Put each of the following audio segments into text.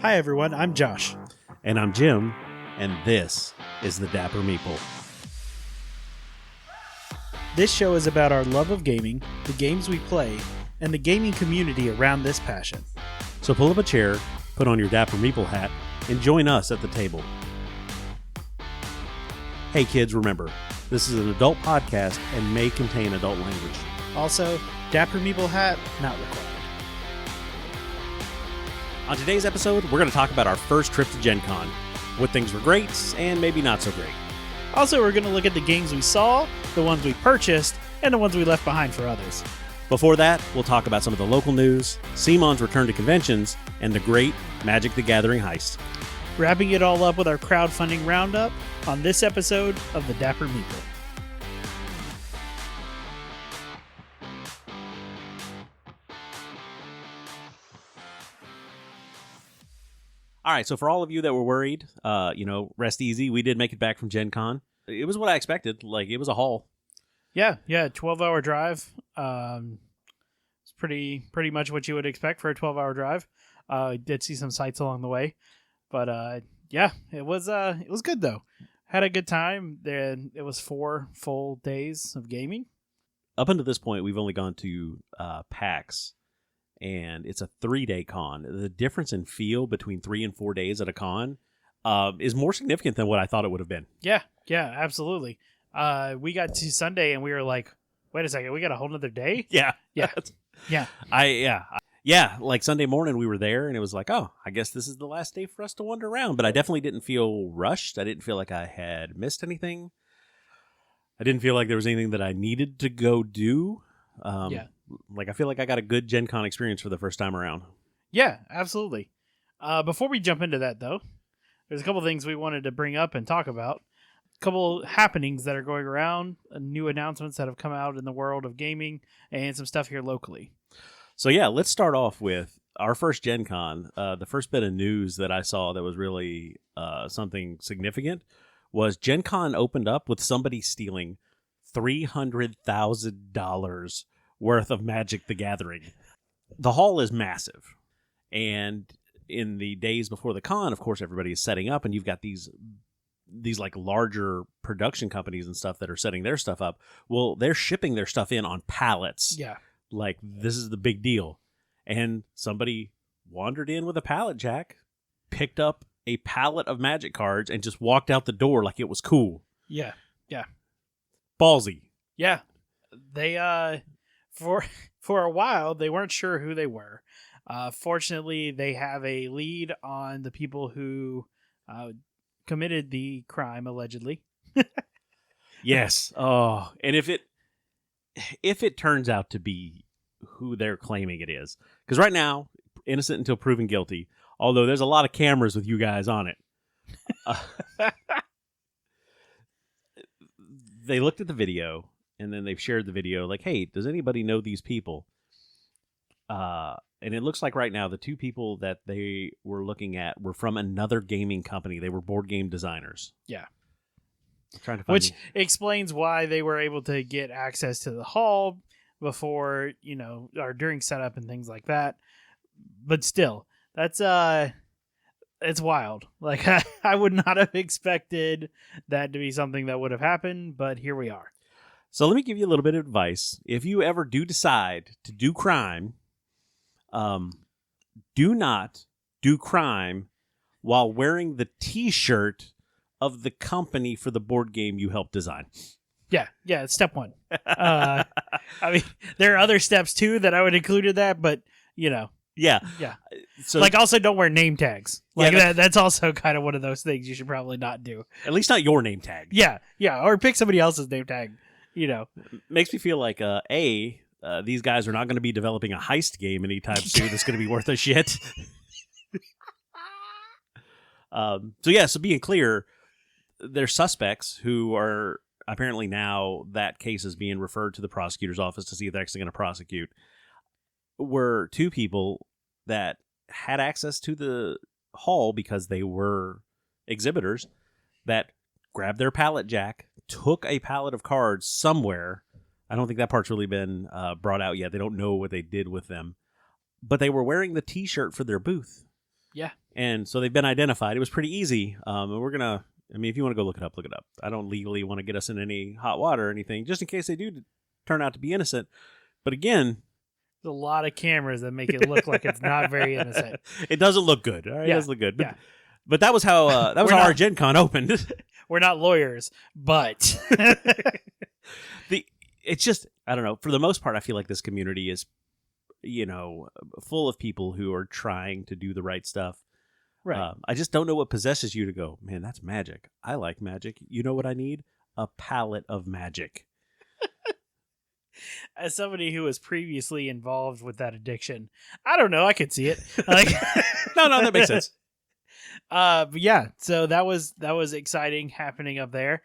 Hi everyone, I'm Josh. And I'm Jim, and this is the Dapper Meeple. This show is about our love of gaming, the games we play, and the gaming community around this passion. So pull up a chair, put on your Dapper Meeple hat, and join us at the table. Hey kids, remember, this is an adult podcast and may contain adult language. Also, Dapper Meeple hat not required. On today's episode, we're going to talk about our first trip to Gencon, what things were great and maybe not so great. Also, we're going to look at the games we saw, the ones we purchased, and the ones we left behind for others. Before that, we'll talk about some of the local news, CMON's return to conventions, and the great Magic the Gathering heist. Wrapping it all up with our crowdfunding roundup on this episode of the Dapper Meeple. All right, so for all of you that were worried, rest easy. We did make it back from Gen Con. It was what I expected. Like, it was a haul. Yeah, 12-hour drive. It's pretty much what you would expect for a 12-hour drive. Did see some sights along the way, but it was good though. Had a good time. Then it was 4 full days of gaming. Up until this point, we've only gone to PAX, and it's a 3-day con. The difference in feel between 3 and 4 days at a con is more significant than what I thought it would have been. Yeah, absolutely. We got to Sunday and we were like, wait a second, we got a whole nother day? Yeah. Yeah. Like Sunday morning we were there and it was like, oh, I guess this is the last day for us to wander around. But I definitely didn't feel rushed. I didn't feel like I had missed anything. I didn't feel like there was anything that I needed to go do. Like I feel like I got a good Gen Con experience for the first time around. Yeah, absolutely. Before we jump into that though, there's a couple things we wanted to bring up and talk about. A couple happenings that are going around, new announcements that have come out in the world of gaming, and some stuff here locally. So yeah, let's start off with our first Gen Con. The first bit of news that I saw that was really something significant was Gen Con opened up with somebody stealing $300,000 worth of Magic the Gathering. The hall is massive, and in the days before the con, of course, everybody is setting up, and you've got these like larger production companies and stuff that are setting their stuff up. Well, they're shipping their stuff in on pallets. Yeah. Like, this is the big deal. And somebody wandered in with a pallet jack, picked up a pallet of Magic cards, and just walked out the door like it was cool. Yeah. Ballsy. Yeah. They, for a while, they weren't sure who they were. Fortunately, they have a lead on the people who committed the crime, allegedly. Yes. Oh, and if it turns out to be who they're claiming it is, because right now, innocent until proven guilty, although there's a lot of cameras with you guys on it. They looked at the video, and then they've shared the video like, hey, does anybody know these people? And it looks like right now the 2 people that they were looking at were from another gaming company. They were board game designers. Yeah. I'm trying to find Which explains why they were able to get access to the hall before, or during setup and things like that. But still, that's it's wild. Like, I would not have expected that to be something that would have happened, but here we are. So let me give you a little bit of advice. If you ever do decide to do crime, do not do crime while wearing the T-shirt of the company for the board game you helped design. Yeah, it's step 1. I mean, there are other steps too that I would include in that, but Yeah. So, like, also don't wear name tags. Like, that's also kind of one of those things you should probably not do. At least not your name tag. Yeah, or pick somebody else's name tag. Makes me feel like these guys are not going to be developing a heist game anytime soon that's going to be worth a shit. So being clear, they're suspects who are apparently now that case is being referred to the prosecutor's office to see if they're actually going to prosecute. Were 2 people that had access to the hall because they were exhibitors that grabbed their pallet jack, took a pallet of cards somewhere. I don't think that part's really been brought out yet. They don't know what they did with them. But they were wearing the T-shirt for their booth. Yeah. And so they've been identified. It was pretty easy. And we're going to, I mean, if you want to go look it up, look it up. I don't legally want to get us in any hot water or anything, just in case they do turn out to be innocent. But again, there's a lot of cameras that make it look like it's not very innocent. It doesn't look good. All right, yeah. It doesn't look good. But, yeah. but that was how our Gencon opened. We're not lawyers, but it's just, I don't know. For the most part, I feel like this community is, full of people who are trying to do the right stuff. Right. I just don't know what possesses you to go, man, that's magic. I like magic. You know what I need? A palette of magic. As somebody who was previously involved with that addiction, I don't know. I could see it. Like, no, that makes sense. But yeah, so that was exciting happening up there.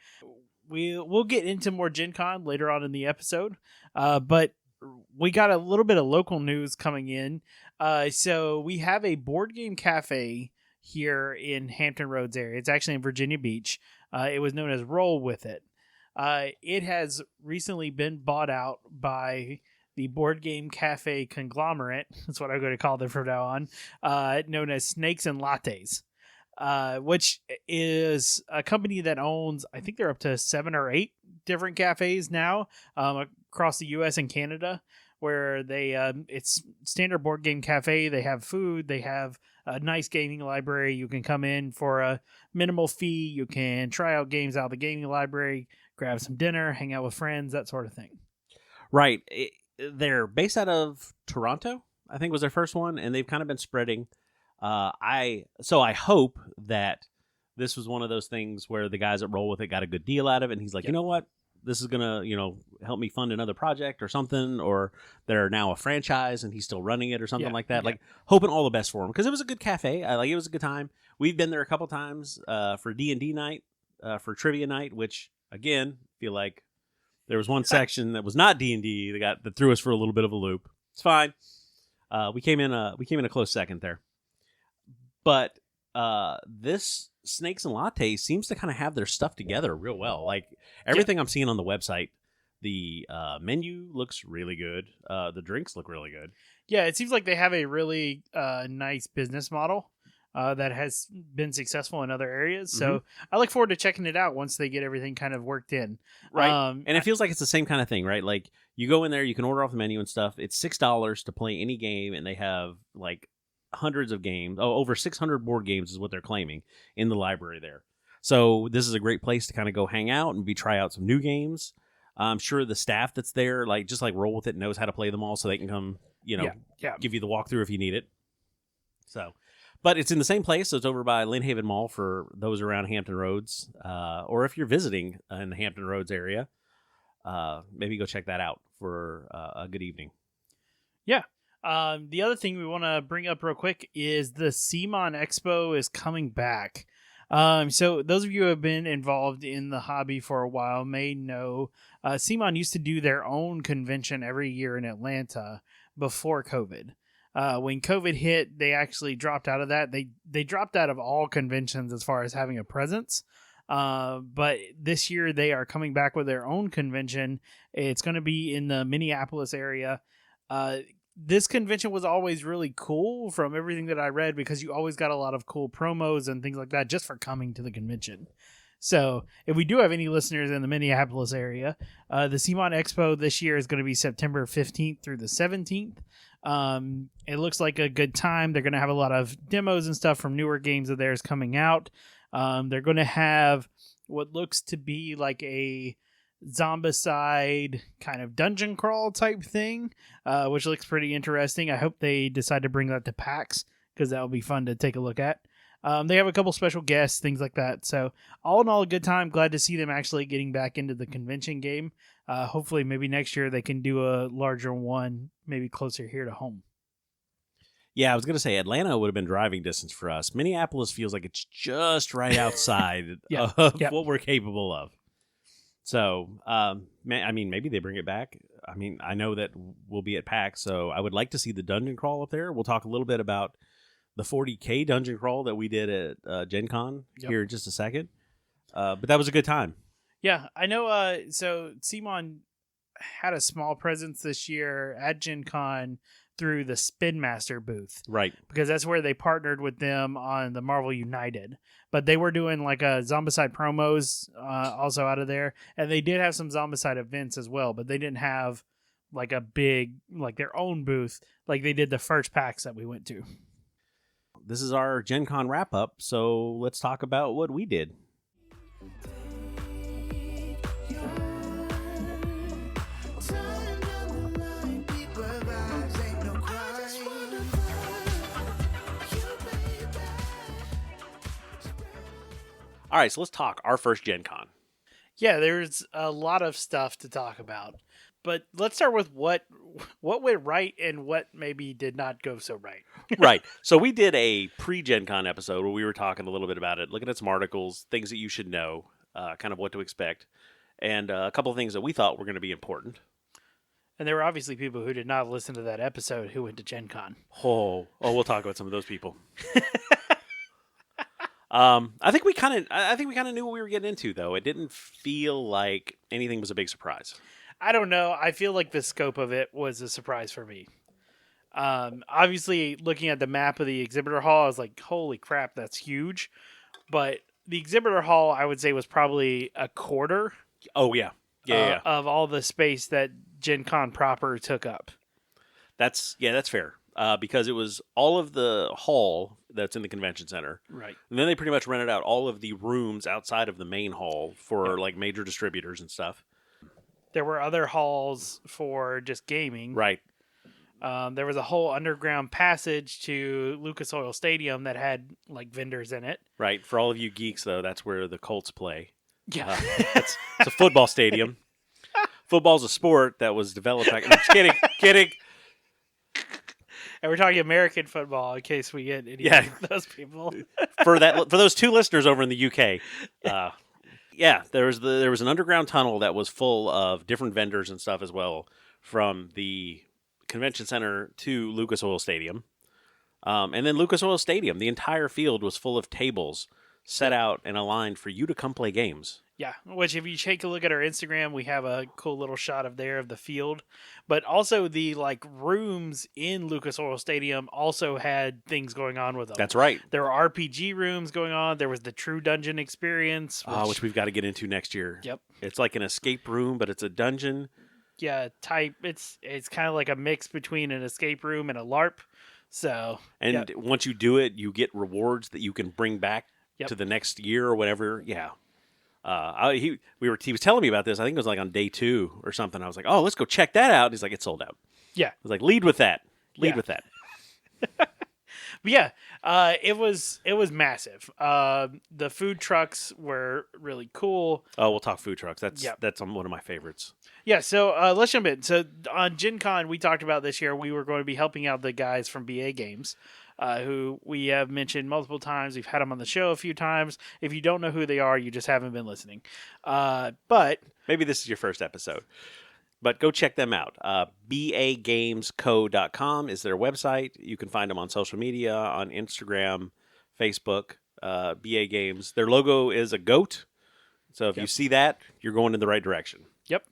We'll get into more Gen Con later on in the episode. But we got a little bit of local news coming in. So we have a board game cafe here in Hampton Roads area. It's actually in Virginia Beach. It was known as Roll With It. It has recently been bought out by the board game cafe conglomerate. That's what I'm going to call them from now on. Known as Snakes and Lattes, which is a company that owns, I think they're up to 7 or 8 different cafes now across the U.S. and Canada, where they it's standard board game cafe. They have food. They have a nice gaming library. You can come in for a minimal fee. You can try out games out of the gaming library, grab some dinner, hang out with friends, that sort of thing. Right. They're based out of Toronto, I think was their first one, and they've kind of been spreading. I hope that this was one of those things where the guys that Roll With It got a good deal out of it, and he's like, You know what? This is going to, help me fund another project or something, or they're now a franchise and he's still running it or something like that. Yeah. Like, hoping all the best for him, because it was a good cafe. It was a good time. We've been there a couple times for D&D night, for trivia night, which, again, feel like there was one section that was not D&D that threw us for a little bit of a loop. It's fine. We came in a close second there. But this Snakes and Lattes seems to kind of have their stuff together real well. Like, everything I'm seeing on the website, the menu looks really good. The drinks look really good. Yeah, it seems like they have a really nice business model that has been successful in other areas. So I look forward to checking it out once they get everything kind of worked in. Right. And it feels like it's the same kind of thing, right? Like, you go in there, you can order off the menu and stuff. It's $6 to play any game, and they have like hundreds of games. Over 600 board games is what they're claiming in the library there. So this is a great place to kind of go hang out and try out some new games. I'm sure the staff that's there, just like Roll With It, knows how to play them all, so they can come, give you the walkthrough if you need it. So, but it's in the same place. So it's over by Lynn Haven Mall for those around Hampton Roads, or if you're visiting in the Hampton Roads area, maybe go check that out for a good evening. Yeah. The other thing we want to bring up real quick is the CMON Expo is coming back. So those of you who have been involved in the hobby for a while may know CMON used to do their own convention every year in Atlanta before COVID. When COVID hit, they actually dropped out of that. They dropped out of all conventions as far as having a presence. But this year they are coming back with their own convention. It's going to be in the Minneapolis area. This convention was always really cool from everything that I read, because you always got a lot of cool promos and things like that just for coming to the convention. So if we do have any listeners in the Minneapolis area, the CMON Expo this year is going to be September 15th through the 17th. It looks like a good time. They're going to have a lot of demos and stuff from newer games of theirs coming out. They're going to have what looks to be like a Zombicide kind of dungeon crawl type thing, which looks pretty interesting. I hope they decide to bring that to PAX, because that will be fun to take a look at. They have a couple special guests, things like that. So all in all, a good time. Glad to see them actually getting back into the convention game. Hopefully maybe next year they can do a larger one, maybe closer here to home. Yeah, I was going to say Atlanta would have been driving distance for us. Minneapolis feels like it's just right outside of what we're capable of. So, maybe they bring it back. I know that we'll be at PAX, so I would like to see the dungeon crawl up there. We'll talk a little bit about the 40K dungeon crawl that we did at Gen Con here in just a second. But that was a good time. Yeah, I know. So CMON had a small presence this year at Gen Con through the Spin Master booth. Right. Because that's where they partnered with them on the Marvel United. But they were doing like a Zombicide promos also out of there. And they did have some Zombicide events as well, but they didn't have like a big, like their own booth like they did the first PAX that we went to. This is our Gen Con wrap up, so let's talk about what we did. All right, so let's talk our first Gen Con. Yeah, there's a lot of stuff to talk about. But let's start with what went right and what maybe did not go so right. Right. So we did a pre-Gen Con episode where we were talking a little bit about it, looking at some articles, things that you should know, kind of what to expect, and a couple of things that we thought were going to be important. And there were obviously people who did not listen to that episode who went to Gen Con. Oh, we'll talk about some of those people. I think we kind of knew what we were getting into, though. It didn't feel like anything was a big surprise. I don't know. I feel like the scope of it was a surprise for me. Obviously, looking at the map of the exhibitor hall, I was like, holy crap, that's huge. But the exhibitor hall, I would say, was probably a quarter. Oh, yeah. Yeah. Of all the space that Gen Con proper took up. That's fair. Because it was all of the hall that's in the convention center. Right. And then they pretty much rented out all of the rooms outside of the main hall for like major distributors and stuff. There were other halls for just gaming. Right. There was a whole underground passage to Lucas Oil Stadium that had like vendors in it. Right. For all of you geeks, though, that's where the Colts play. Yeah. It's a football stadium. Football's a sport that was developed back... No, just kidding. And we're talking American football in case we get any of those people. For those two listeners over in the UK, there was an underground tunnel that was full of different vendors and stuff as well, from the convention center to Lucas Oil Stadium, and then Lucas Oil Stadium. The entire field was full of tables set out and aligned for you to come play games. Yeah, which if you take a look at our Instagram, we have a cool little shot of the field. But also the like rooms in Lucas Oil Stadium also had things going on with them. That's right. There were RPG rooms going on. There was the True Dungeon experience. Which we've got to get into next year. Yep. It's like an escape room, but it's a dungeon. Yeah, it's kind of like a mix between an escape room and a LARP. So once you do it, you get rewards that you can bring back to the next year or whatever. Yeah. He was telling me about this. I think it was like on day 2 or something. I was like, "Oh, let's go check that out." And he's like, "It's sold out." Yeah. I was like, "Lead with that. Lead with that." But yeah, it was massive. The food trucks were really cool. Oh, we'll talk food trucks. That's one of my favorites. Yeah, so let's jump in. So on Gen Con, we talked about this year, we were going to be helping out the guys from BA Games, who we have mentioned multiple times. We've had them on the show a few times. If you don't know who they are, you just haven't been listening. But maybe this is your first episode. But go check them out. BAGamesCo.com is their website. You can find them on social media, on Instagram, Facebook, BA Games. Their logo is a goat. So if you see that, you're going in the right direction. Yep.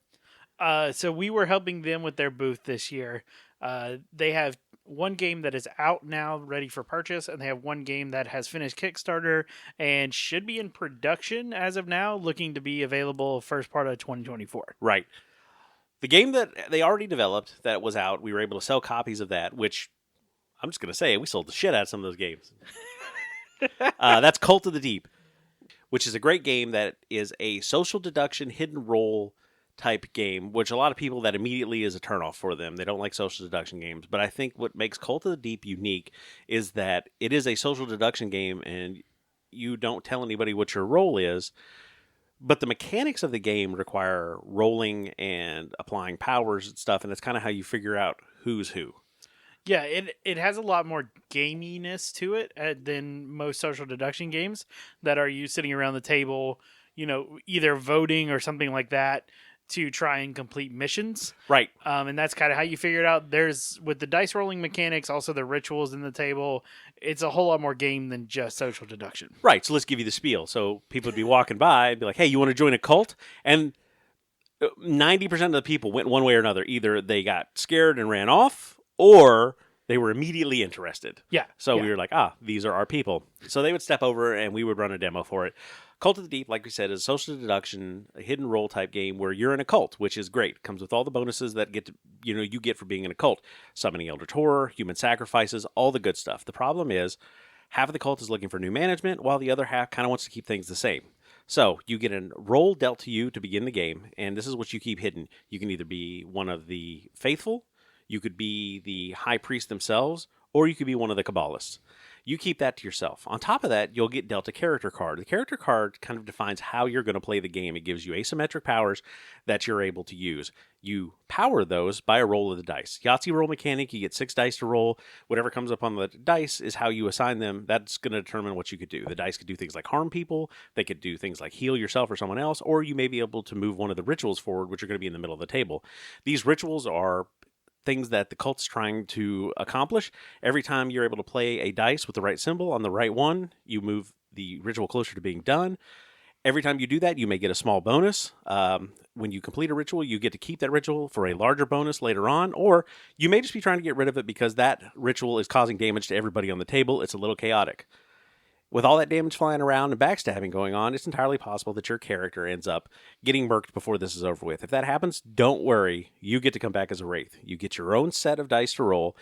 So we were helping them with their booth this year. They have one game that is out now, ready for purchase, and they have one game that has finished Kickstarter and should be in production as of now, looking to be available first part of 2024. Right. The game that they already developed that was out, we were able to sell copies of that, which I'm just going to say, we sold the shit out of some of those games. That's Cult of the Deep, which is a great game that is a social deduction, hidden role type game, which a lot of people, that immediately is a turnoff for them. They don't like social deduction games. But I think what makes Cult of the Deep unique is that it is a social deduction game, and you don't tell anybody what your role is. But the mechanics of the game require rolling and applying powers and stuff, and that's kind of how you figure out who's who. Yeah, it has a lot more gaminess to it than most social deduction games that are you sitting around the table, either voting or something like that to try and complete missions. Right. And that's kind of how you figure it out. There's, with the dice rolling mechanics, also the rituals in the table, it's a whole lot more game than just social deduction. Right, so let's give you the spiel. So people would be walking by and be like, "Hey, you want to join a cult?" And 90% of the people went one way or another. Either they got scared and ran off, or they were immediately interested. Yeah. So yeah. we were like, these are our people. So they would step over and we would run a demo for it. Cult of the Deep, like we said, is a social deduction, a hidden role type game where you're in a cult, which is great. It comes with all the bonuses that you get for being in a cult. Summoning Eldritch Horror, human sacrifices, all the good stuff. The problem is half of the cult is looking for new management, while the other half kind of wants to keep things the same. So you get a role dealt to you to begin the game, and this is what you keep hidden. You can either be one of the faithful, you could be the high priest themselves, or you could be one of the Kabbalists. You keep that to yourself. On top of that, you'll get dealt a character card. The character card kind of defines how you're going to play the game. It gives you asymmetric powers that you're able to use. You power those by a roll of the dice. Yahtzee roll mechanic, you get 6 dice to roll. Whatever comes up on the dice is how you assign them. That's going to determine what you could do. The dice could do things like harm people. They could do things like heal yourself or someone else. Or you may be able to move one of the rituals forward, which are going to be in the middle of the table. These rituals are things that the cult's trying to accomplish. Every time you're able to play a dice with the right symbol on the right one, you move the ritual closer to being done. Every time you do that, you may get a small bonus. When you complete a ritual, you get to keep that ritual for a larger bonus later on, or you may just be trying to get rid of it because that ritual is causing damage to everybody on the table. It's a little chaotic. With all that damage flying around and backstabbing going on, it's entirely possible that your character ends up getting murked before this is over with. If that happens, don't worry. You get to come back as a wraith. You get your own set of dice to roll,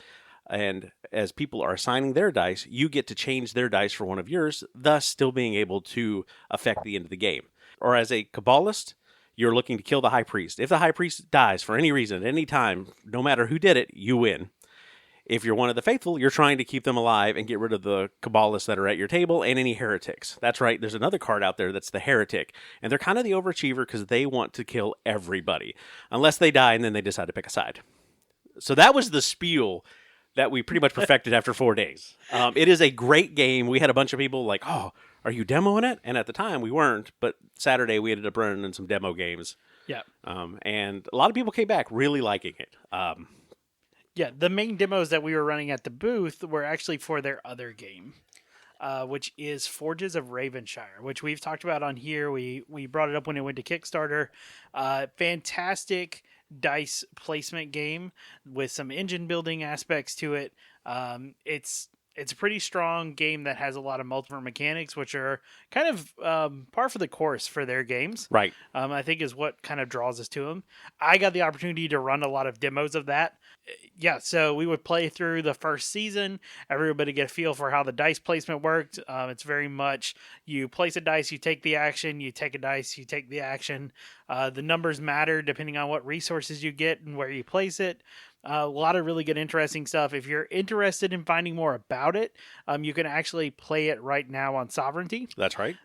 and as people are assigning their dice, you get to change their dice for one of yours, thus still being able to affect the end of the game. Or as a Kabbalist, you're looking to kill the high priest. If the high priest dies for any reason at any time, no matter who did it, you win. If you're one of the faithful, you're trying to keep them alive and get rid of the Kabbalists that are at your table and any heretics. That's right, there's another card out there that's the heretic. And they're kind of the overachiever because they want to kill everybody. Unless they die and then they decide to pick a side. So that was the spiel that we pretty much perfected after 4 days. It is a great game. We had a bunch of people like, oh, are you demoing it? And at the time we weren't, but Saturday we ended up running in some demo games. Yeah. And a lot of people came back really liking it. Yeah, the main demos that we were running at the booth were actually for their other game, which is Forges of Ravenshire, which we've talked about on here. We brought it up when it went to Kickstarter. Fantastic dice placement game with some engine building aspects to it. It's a pretty strong game that has a lot of multiple mechanics, which are kind of par for the course for their games. Right. I think is what kind of draws us to them. I got the opportunity to run a lot of demos of that. Yeah, so we would play through the first season. Everybody get a feel for how the dice placement worked. It's very much you place a dice, you take the action, you take a dice, you take the action. The numbers matter depending on what resources you get and where you place it. A lot of really good, interesting stuff. If you're interested in finding more about it, you can actually play it right now on Sovereignty. That's right.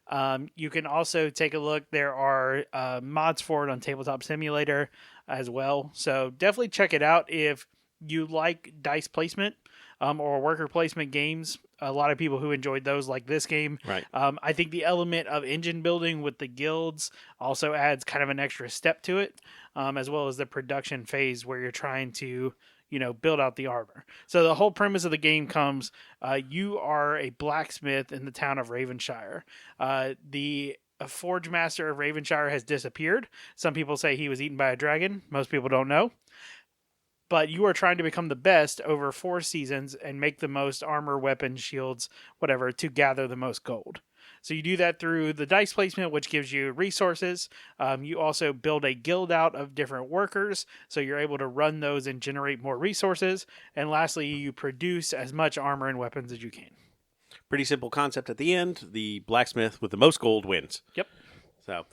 You can also take a look. There are mods for it on Tabletop Simulator as well. So definitely check it out if you like dice placement or worker placement games. A lot of people who enjoyed those like this game. Right. I think the element of engine building with the guilds also adds kind of an extra step to it, as well as the production phase where you're trying to, build out the armor. So the whole premise of the game comes, you are a blacksmith in the town of Ravenshire. The forge master of Ravenshire has disappeared. Some people say he was eaten by a dragon. Most people don't know. But you are trying to become the best over 4 seasons and make the most armor, weapons, shields, whatever, to gather the most gold. So you do that through the dice placement, which gives you resources. You also build a guild out of different workers, so you're able to run those and generate more resources. And lastly, you produce as much armor and weapons as you can. Pretty simple concept at the end. The blacksmith with the most gold wins. Yep. So,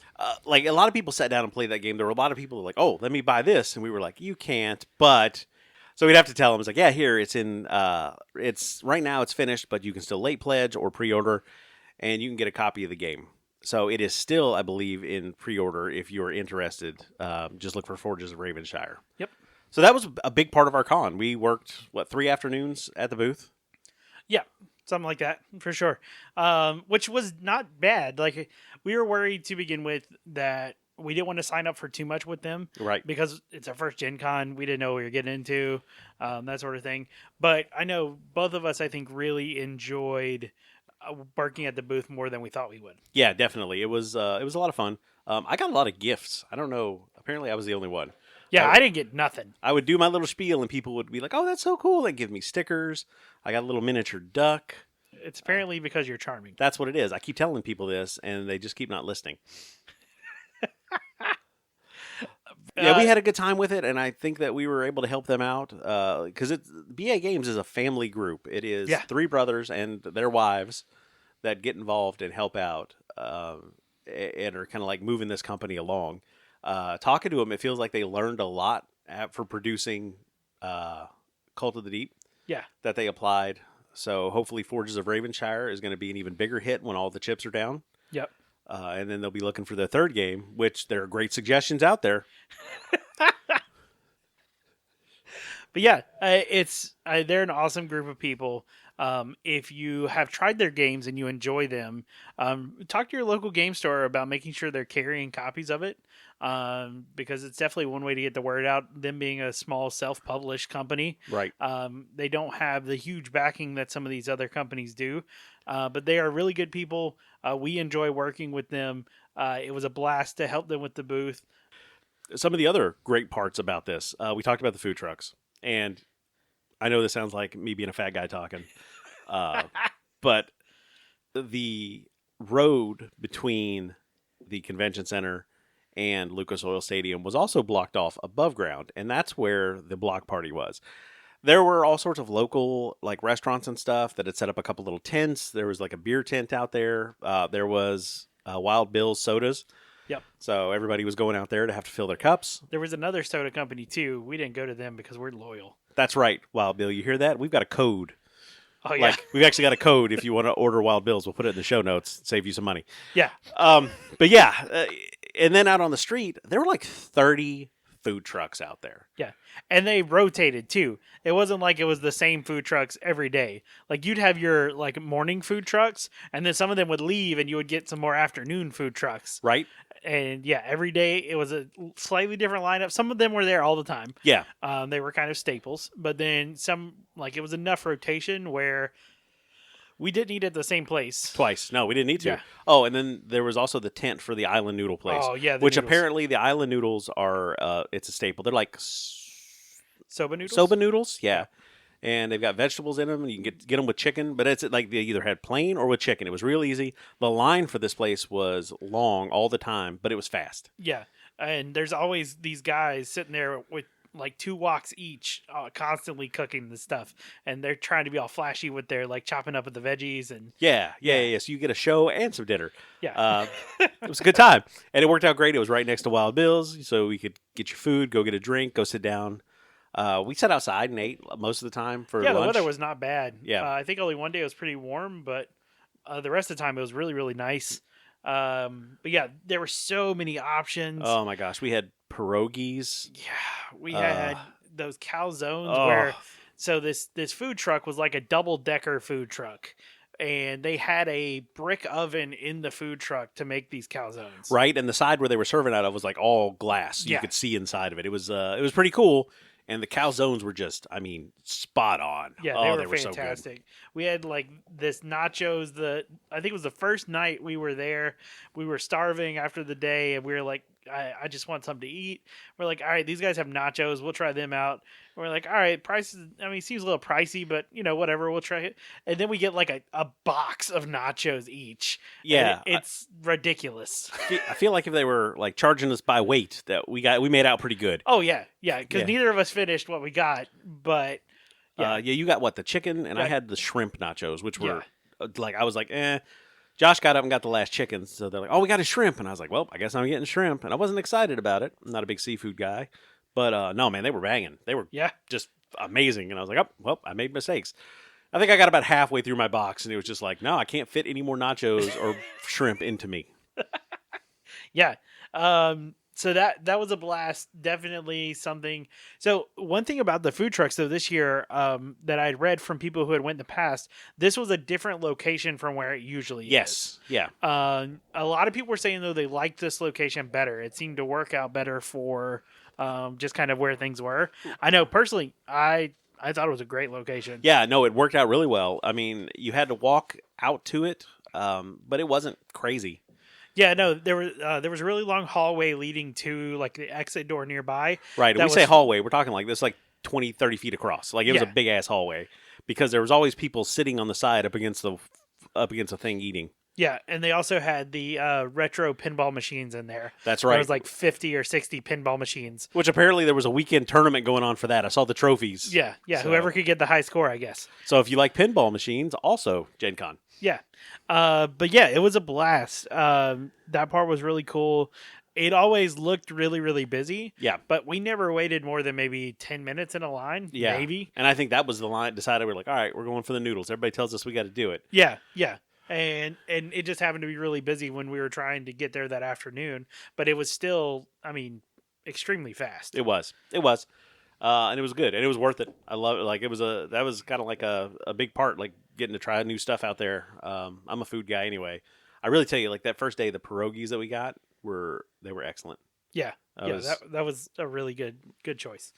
like, a lot of people sat down and played that game. There were a lot of people who were like, oh, let me buy this. And we were like, you can't, but... So we'd have to tell them, it's like, yeah, here, it's in, it's, right now it's finished, but you can still late pledge or pre-order, and you can get a copy of the game. So it is still, I believe, in pre-order if you're interested. Just look for Forges of Ravenshire. Yep. So that was a big part of our con. We worked, 3 afternoons at the booth? Yeah, something like that, for sure. Which was not bad. Like, we were worried to begin with that we didn't want to sign up for too much with them. Right. Because it's our first Gen Con. We didn't know what we were getting into, that sort of thing. But I know both of us, I think, really enjoyed working at the booth more than we thought we would. Yeah, definitely. It was a lot of fun. I got a lot of gifts. I don't know. Apparently, I was the only one. Yeah, I didn't get nothing. I would do my little spiel, and people would be like, "Oh, that's so cool!" They give me stickers. I got a little miniature duck. It's apparently because you're charming. That's what it is. I keep telling people this, and they just keep not listening. Yeah, we had a good time with it, and I think that we were able to help them out because BA Games is a family group. It is 3 brothers and their wives that get involved and help out and are kind of like moving this company along. Talking to them, it feels like they learned a lot for producing Cult of the Deep. Yeah, that they applied. So hopefully Forges of Ravenshire is going to be an even bigger hit when all the chips are down. Yep. And then they'll be looking for their third game, which there are great suggestions out there. But yeah, they're an awesome group of people. If you have tried their games and you enjoy them, talk to your local game store about making sure they're carrying copies of it. Because it's definitely one way to get the word out. Them being a small self-published company, right? They don't have the huge backing that some of these other companies do, but they are really good people. We enjoy working with them. It was a blast to help them with the booth. Some of the other great parts about this, we talked about the food trucks, and I know this sounds like me being a fat guy talking, but the road between the convention center and Lucas Oil Stadium was also blocked off above ground, and that's where the block party was. There were all sorts of local like restaurants and stuff that had set up a couple little tents. There was like a beer tent out there. There was Wild Bill's sodas. Yep. So everybody was going out there to have to fill their cups. There was another soda company too. We didn't go to them because we're loyal. That's right, Wild Bill. You hear that? We've got a code. Oh yeah. Like we've actually got a code. If you want to order Wild Bills, we'll put it in the show notes. Save you some money. Yeah. But yeah, and then out on the street, there were like 30 food trucks out there. Yeah. And they rotated too. It wasn't like it was the same food trucks every day. Like you'd have your like morning food trucks, and then some of them would leave and you would get some more afternoon food trucks. Right. And yeah, every day it was a slightly different lineup. Some of them were there all the time. Yeah. They were kind of staples, but then some, like it was enough rotation where we didn't eat at the same place. Twice. No, we didn't need to. Yeah. Oh, and then there was also the tent for the island noodle place. Oh, yeah. Which noodles. Apparently the island noodles are, it's a staple. They're like soba noodles? Soba noodles, yeah. And they've got vegetables in them, and you can get them with chicken. But it's like they either had plain or with chicken. It was real easy. The line for this place was long all the time, but it was fast. Yeah. And there's always these guys sitting there with like 2 woks each, constantly cooking the stuff, and they're trying to be all flashy with their like chopping up of the veggies and yeah. So you get a show and some dinner. Yeah, it was a good time, and it worked out great. It was right next to Wild Bill's, so we could get your food, go get a drink, go sit down. We sat outside and ate most of the time for lunch. The weather was not bad. Yeah, I think only one day it was pretty warm, but the rest of the time it was really, really nice. But yeah, there were so many options. Oh my gosh, we had pierogies. Yeah, we had those calzones where so this food truck was like a double-decker food truck, and they had a brick oven in the food truck to make these calzones. Right, and the side where they were serving out of was like all glass. You could see inside of it. It was pretty cool. And the calzones were just, I mean, spot on. Yeah, they were fantastic. So good. We had like this nachos. I think it was the first night we were there. We were starving after the day, and we were like, I just want something to eat. We're like, all right, these guys have nachos. We'll try them out. And we're like, all right, prices. I mean, it seems a little pricey, but whatever. We'll try it. And then we get like a box of nachos each. Yeah, it's ridiculous. I feel like if they were like charging us by weight, that we made out pretty good. Oh yeah, because neither of us finished what we got, but you got what, the chicken, and I had the shrimp nachos, which were like, I was like, Josh got up and got the last chicken, so they're like, oh, we got a shrimp, and I was like, well, I guess I'm getting shrimp, and I wasn't excited about it. I'm not a big seafood guy, but no, man, they were banging. They were just amazing, and I was like, oh, well, I made mistakes. I think I got about halfway through my box, and it was just like, no, I can't fit any more nachos or shrimp into me. Yeah. So that was a blast. Definitely something. So one thing about the food trucks though this year that I'd read from people who had went in the past, this was a different location from where it usually is. Yeah. A lot of people were saying though they liked this location better. It seemed to work out better for just kind of where things were. I know personally, I thought it was a great location. Yeah, no, it worked out really well. I mean, you had to walk out to it, but it wasn't crazy. Yeah, no, there was a really long hallway leading to like the exit door nearby. Right. That We say was hallway. We're talking like this, like 20, 30 feet across. Like it was a Yeah. big ass hallway because there was always people sitting on the side up against a thing eating. Yeah, and they also had the retro pinball machines in there. That's There right. was like 50 or 60 pinball machines. Which apparently there was a weekend tournament going on for that. I saw the trophies. Yeah, So- whoever could get the high score, I guess. So if you like pinball machines, also Gencon. Yeah. But yeah, it was a blast. That part was really cool. It always looked really, really busy. Yeah. But we never waited more than maybe 10 minutes in a line. Yeah. Maybe. And I think that was the line decided we're like, all right, we're going for the noodles. Everybody tells us we got to do it. Yeah. And it just happened to be really busy when we were trying to get there that afternoon. But it was still, extremely fast. It was. And it was good. And it was worth it. I love it. Like that was kind of like a big part, like getting to try new stuff out there. I'm a food guy anyway. I really tell you, like that first day, the pierogies that we got were excellent. Yeah. That That was a really good choice.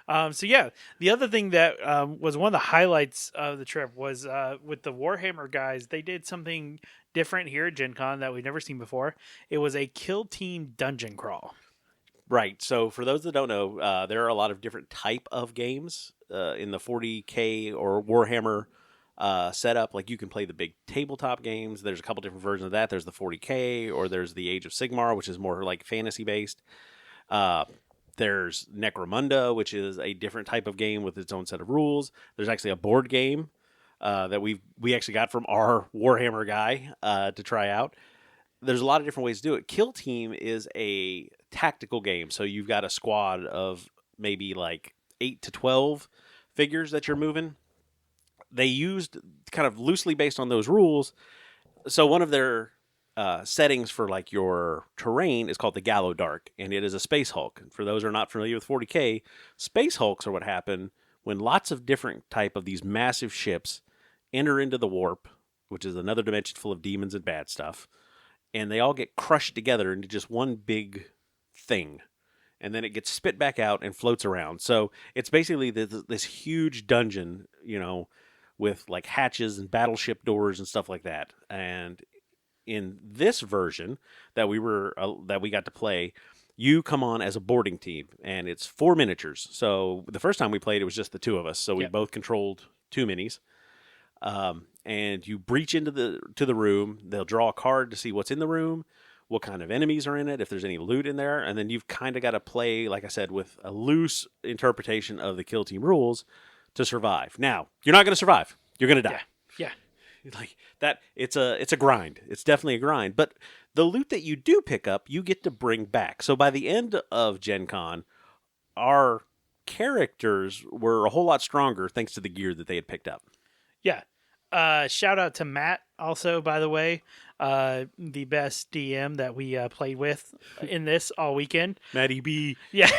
So yeah, the other thing that was one of the highlights of the trip was with the Warhammer guys. They did something different here at Gen Con that we've never seen before. It was a kill team dungeon crawl. Right. So for those that don't know, there are a lot of different type of games in the 40K or Warhammer setup. Like you can play the big tabletop games. There's a couple different versions of that. There's the 40K or there's the Age of Sigmar, which is more like fantasy based. There's Necromunda, which is a different type of game with its own set of rules. There's actually a board game that we actually got from our Warhammer guy to try out. There's a lot of different ways to do it. Kill Team is a tactical game, so you've got a squad of maybe like 8 to 12 figures that you're moving. They used kind of loosely based on those rules. So one of their settings for like your terrain is called the Gallo Dark, and it is a Space Hulk. And for those who are not familiar with 40K, Space Hulks are what happen when lots of different type of these massive ships enter into the warp, which is another dimension full of demons and bad stuff, and they all get crushed together into just one big thing. And then it gets spit back out and floats around. So it's basically this huge dungeon, with like hatches and battleship doors and stuff like that. And in this version that we got to play, you come on as a boarding team, and it's 4 miniatures. So the first time we played, it was just the 2 of us. So we both controlled 2 minis. And you breach into the room. They'll draw a card to see what's in the room, what kind of enemies are in it, if there's any loot in there, and then you've kind of got to play, like I said, with a loose interpretation of the kill team rules to survive. Now, you're not going to survive. You're going to die. Yeah. Like that, it's a grind. It's definitely a grind. But the loot that you do pick up, you get to bring back. So by the end of Gen Con, our characters were a whole lot stronger thanks to the gear that they had picked up. Yeah. Shout out to Matt also, by the way, the best DM that we played with in this all weekend. Matty B. Yeah.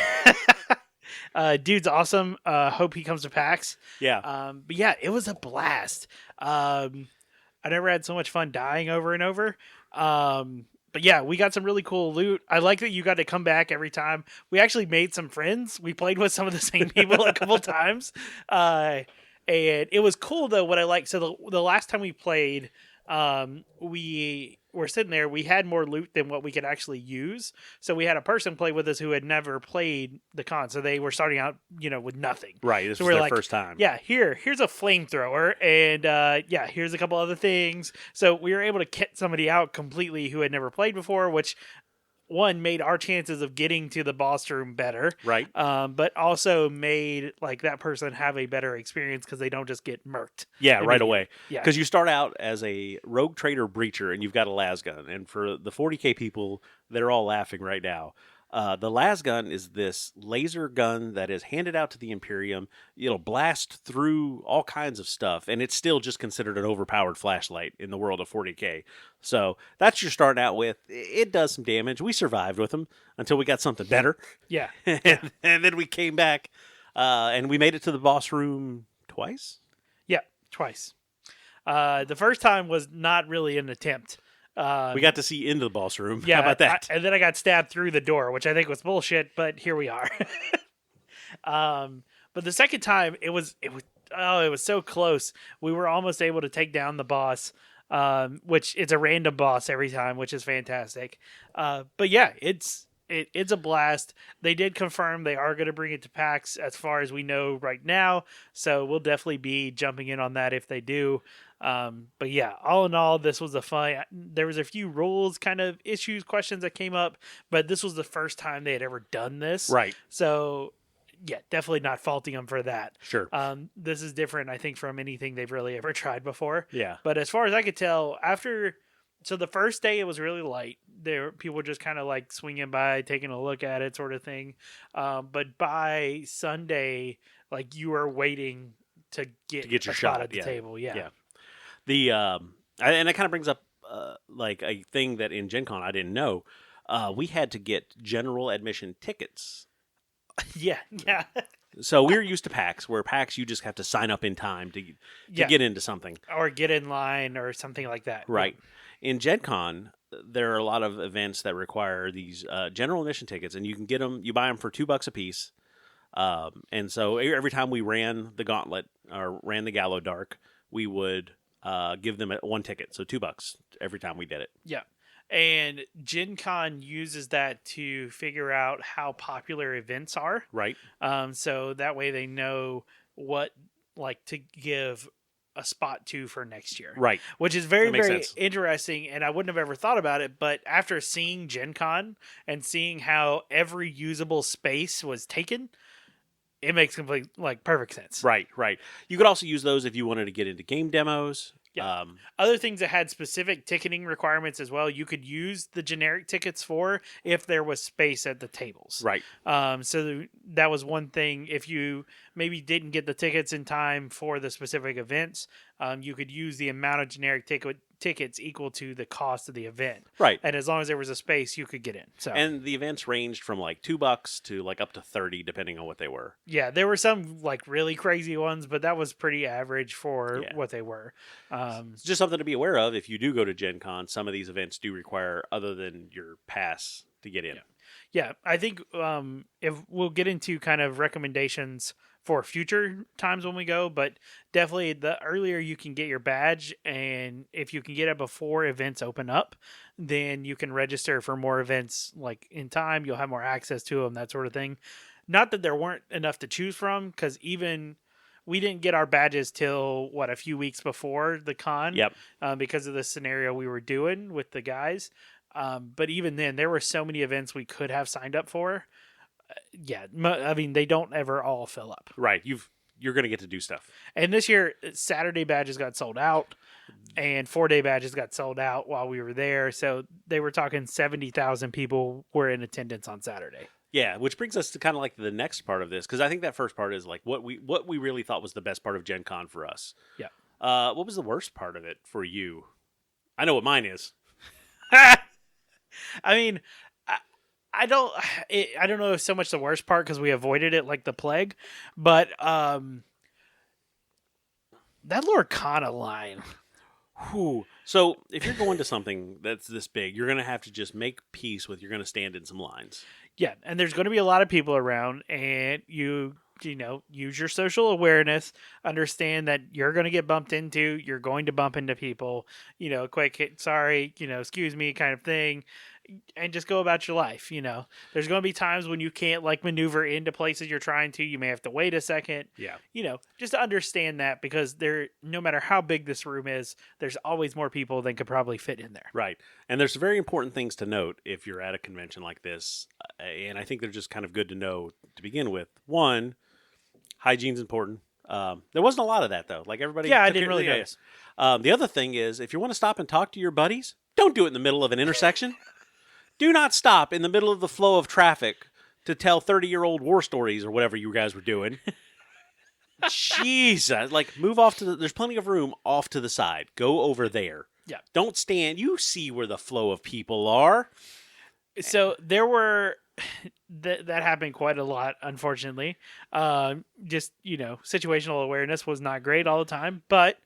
Dude's awesome. Hope he comes to PAX. Yeah. But yeah, it was a blast. I never had so much fun dying over and over. But yeah, we got some really cool loot. I like that you got to come back every time. We actually made some friends. We played with some of the same people a couple times. And it was cool though. What I liked, so the last time we played, we were sitting there. We had more loot than what we could actually use. So we had a person play with us who had never played the con. So they were starting out, with nothing. Right. This so was their like, first time. Yeah. Here's a flamethrower, and here's a couple other things. So we were able to kit somebody out completely who had never played before, which one made our chances of getting to the boss room better, right? But also made like that person have a better experience because they don't just get murked. Yeah, right away. Yeah, because you start out as a rogue trader breacher, and you've got a las gun. And for the 40K people, they're all laughing right now. The las gun is this laser gun that is handed out to the Imperium. It'll blast through all kinds of stuff, and it's still just considered an overpowered flashlight in the world of 40K. So that's your starting out with. It does some damage. We survived with them until we got something better. Yeah. and then we came back, and we made it to the boss room twice? Yeah, twice. The first time was not really an attempt. We got to see into the boss room. Yeah, how about that? And then I got stabbed through the door, which I think was bullshit, but here we are. But the second time, it was so close. We were almost able to take down the boss. which it's a random boss every time, which is fantastic. But yeah, it's a blast. They did confirm they are going to bring it to PAX as far as we know right now, so we'll definitely be jumping in on that if they do. But yeah, all in all, this was a fun. There was a few rules kind of issues, questions that came up, but this was the first time they had ever done this. Right. So yeah, definitely not faulting them for that. Sure. This is different, I think, from anything they've really ever tried before. Yeah. But as far as I could tell, so the first day it was really light. People were just kind of like swinging by, taking a look at it, sort of thing. But by Sunday, like you were waiting to get your shot at the table. Yeah. The and that kind of brings up like a thing that in Gen Con I didn't know. We had to get general admission tickets. Yeah. So we're used to PAX, where PAX you just have to sign up in time to get into something. Or get in line or something like that. Right. In Gen Con, there are a lot of events that require these general admission tickets, and you can get them, you buy them for $2 a piece. And so every time we ran the gauntlet or ran the Gallo Dark, we would give them one ticket. So $2 every time we did it. Yeah. And Gen Con uses that to figure out how popular events are. Right. So that way they know what to give a spot to for next year. Right. Which is very, very sense. interesting. And I wouldn't have ever thought about it. But after seeing Gen Con and seeing how every usable space was taken, it makes perfect sense. Right. You could also use those if you wanted to get into game demos. Yeah. Other things that had specific ticketing requirements as well, you could use the generic tickets for if there was space at the tables. Right. So that was one thing. If you maybe didn't get the tickets in time for the specific events, you could use the amount of generic tickets equal to the cost of the event. Right. And as long as there was a space, you could get in. So and the events ranged from like $2 to like up to 30, depending on what they were. Yeah, there were some like really crazy ones, but that was pretty average for what they were. It's just something to be aware of if you do go to Gen Con. Some of these events do require other than your pass to get in. Yeah, I think if we'll get into kind of recommendations for future times when we go, but definitely the earlier you can get your badge, and if you can get it before events open up, then you can register for more events like in time. You'll have more access to them, that sort of thing. Not that there weren't enough to choose from, because even we didn't get our badges till a few weeks before the con. Yep. Because of the scenario we were doing with the guys. But even then, there were so many events we could have signed up for. I mean, they don't ever all fill up. Right. You're going to get to do stuff. And this year, Saturday badges got sold out, and 4-day badges got sold out while we were there. So they were talking 70,000 people were in attendance on Saturday. Yeah, which brings us to kind of like the next part of this, because I think that first part is like what we really thought was the best part of Gen Con for us. Yeah. What was the worst part of it for you? I know what mine is. I mean, I don't know if so much the worst part because we avoided it like the plague, but that Lorcana line. Whew. So if you're going to something that's this big, you're going to have to just make peace with. You're going to stand in some lines. Yeah, and there's going to be a lot of people around, and you use your social awareness, understand that you're going to get bumped into, you're going to bump into people, quick hit, sorry, excuse me kind of thing, and just go about your life. There's going to be times when you can't maneuver into places you're trying to. You may have to wait a second. Yeah. Just to understand that, because no matter how big this room is, there's always more people than could probably fit in there. Right. And there's very important things to note if you're at a convention like this. And I think they're just kind of good to know to begin with. One, hygiene's important. There wasn't a lot of that though. Like everybody. Yeah, I didn't really notice. The other thing is, if you want to stop and talk to your buddies, don't do it in the middle of an intersection. Do not stop in the middle of the flow of traffic to tell 30-year-old war stories or whatever you guys were doing. Jesus. Move off there's plenty of room off to the side. Go over there. Yeah. Don't stand. You see where the flow of people are. So there were... that happened quite a lot, unfortunately. Just, situational awareness was not great all the time, but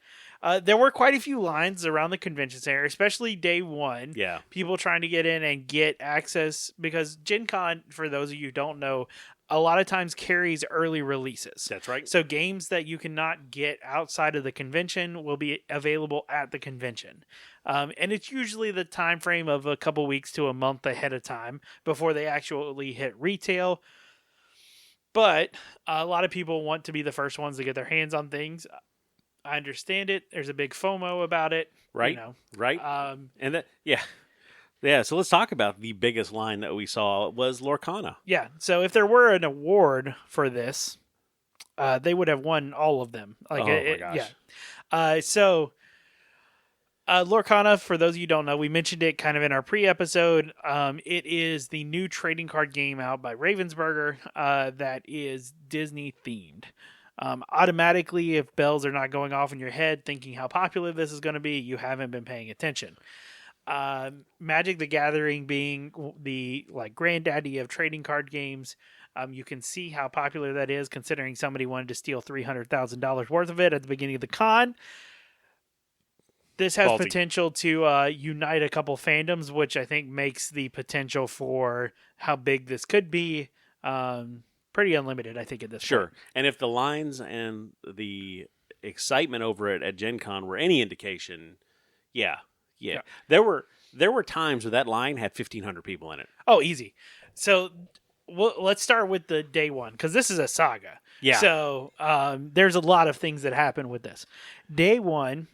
there were quite a few lines around the convention center, especially day one. Yeah. People trying to get in and get access, because Gen Con, for those of you who don't know, a lot of times carries early releases. That's right. So games that you cannot get outside of the convention will be available at the convention. And it's usually the time frame of a couple weeks to a month ahead of time before they actually hit retail. But a lot of people want to be the first ones to get their hands on things. I understand it. There's a big FOMO about it. Right. You know. Right. And that, yeah. Yeah, so let's talk about the biggest line that we saw was Lorcana. Yeah, so if there were an award for this, they would have won all of them. Like, my gosh. Yeah. So Lorcana, for those of you who don't know, we mentioned it kind of in our pre-episode. It is the new trading card game out by Ravensburger that is Disney-themed. Automatically, if bells are not going off in your head thinking how popular this is going to be, you haven't been paying attention. Magic the Gathering being the granddaddy of trading card games, you can see how popular that is considering somebody wanted to steal $300,000 worth of it at the beginning of the con. This has potential to unite a couple fandoms, which I think makes the potential for how big this could be pretty unlimited, I think, at this point. And if the lines and the excitement over it at Gen Con were any indication, yeah. There were times where that line had 1,500 people in it. Oh, easy. So let's start with the day one, because this is a saga. Yeah. So there's a lot of things that happen with this. Day one,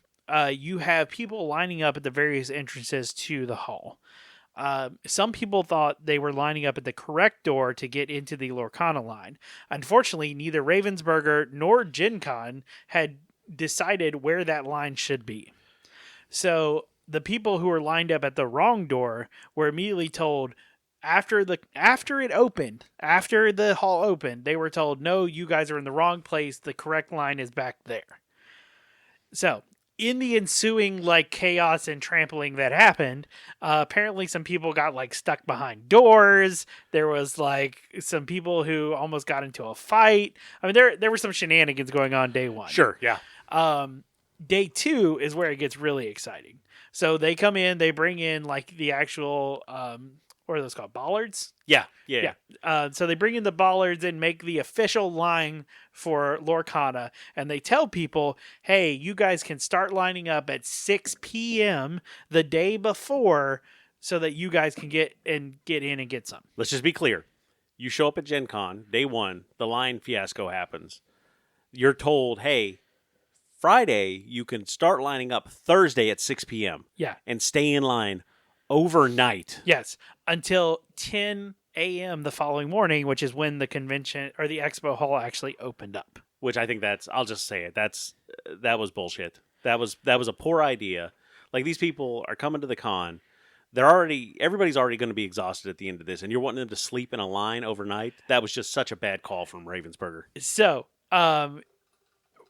you have people lining up at the various entrances to the hall. Some people thought they were lining up at the correct door to get into the Lorcana line. Unfortunately, neither Ravensburger nor Gen Con had decided where that line should be. So the people who were lined up at the wrong door were immediately told after the hall opened, they were told, no, you guys are in the wrong place. The correct line is back there. So in the ensuing chaos and trampling that happened, apparently some people got stuck behind doors. There was some people who almost got into a fight. I mean, there were some shenanigans going on day one. Sure. Yeah. Day two is where it gets really exciting. So they come in, they bring in the actual, what are those called? Bollards? Yeah. So they bring in the bollards and make the official line for Lorcana. And they tell people, hey, you guys can start lining up at 6 p.m. the day before so that you guys can get in and get some. Let's just be clear. You show up at Gen Con, day one, the line fiasco happens. You're told, hey, Friday, you can start lining up Thursday at 6 p.m. Yeah. And stay in line overnight. Yes. Until 10 a.m. the following morning, which is when the convention or the expo hall actually opened up. Which I think I'll just say it. That was bullshit. That was a poor idea. These people are coming to the con. Everybody's already going to be exhausted at the end of this, and you're wanting them to sleep in a line overnight. That was just such a bad call from Ravensburger. So,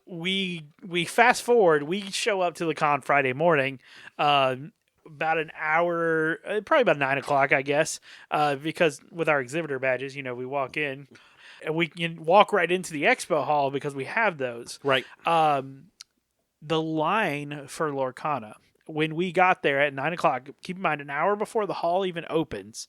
we fast forward. We show up to the con Friday morning, about an hour, probably about 9 o'clock, I guess, because with our exhibitor badges, we walk in and we can walk right into the expo hall because we have those. Right. The line for Lorcana, when we got there at 9 o'clock, keep in mind an hour before the hall even opens,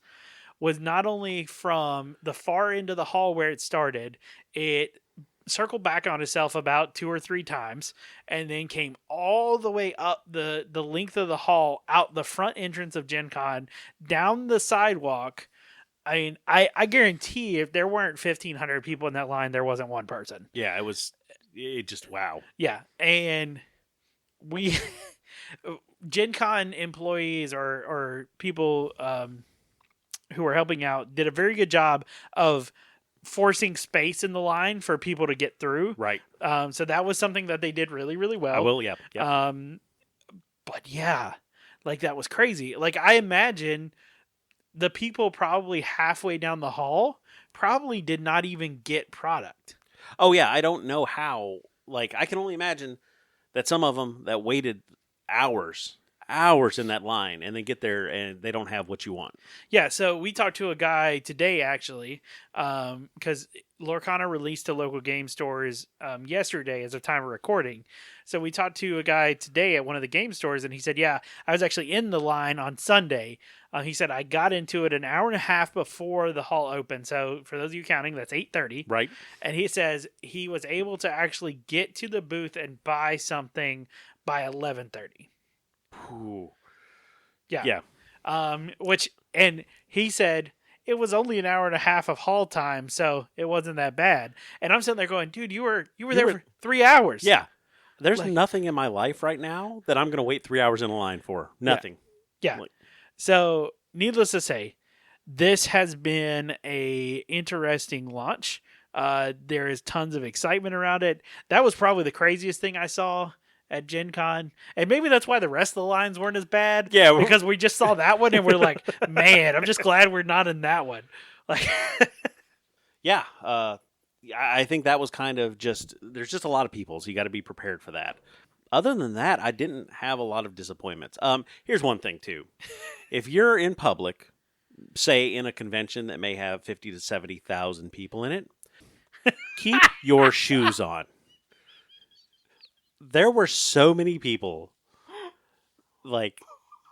was not only from the far end of the hall where it started, it circled back on itself about 2 or 3 times and then came all the way up the length of the hall, out the front entrance of Gen Con, down the sidewalk. I mean, I guarantee if there weren't 1,500 people in that line, there wasn't one person. Yeah, it just, wow. Yeah, and we Gen Con employees or people who are helping out did a very good job of forcing space in the line for people to get through. Right. So that was something that they did really, really well. I will, yeah. But yeah, that was crazy. I imagine the people probably halfway down the hall probably did not even get product. Oh yeah, I don't know how. I can only imagine that some of them that waited hours hours in that line and then get there and they don't have what you want. Yeah, so we talked to a guy today, actually, because Lorcana released to local game stores yesterday as of time of recording. So we talked to a guy today at one of the game stores, and he said, yeah, I was actually in the line on Sunday. He said, I got into it an hour and a half before the hall opened. So for those of you counting, that's 8:30. Right. And he says he was able to actually get to the booth and buy something by 11:30. Ooh. Yeah. And he said it was only an hour and a half of hall time, so it wasn't that bad. And I'm sitting there going, dude, you were there for 3 hours. Yeah. There's nothing in my life right now that I'm going to wait 3 hours in a line for. Nothing. Yeah. So, needless to say, this has been a interesting launch. There is tons of excitement around it. That was probably the craziest thing I saw at Gencon, and maybe that's why the rest of the lines weren't as bad. Yeah, because we just saw that one and we're like, man, I'm just glad we're not in that one. Like, yeah, I think that was kind of just. There's just a lot of people, so you got to be prepared for that. Other than that, I didn't have a lot of disappointments. Here's one thing too: if you're in public, say in a convention that may have 50 to 70,000 people in it, keep your shoes on. There were so many people, like,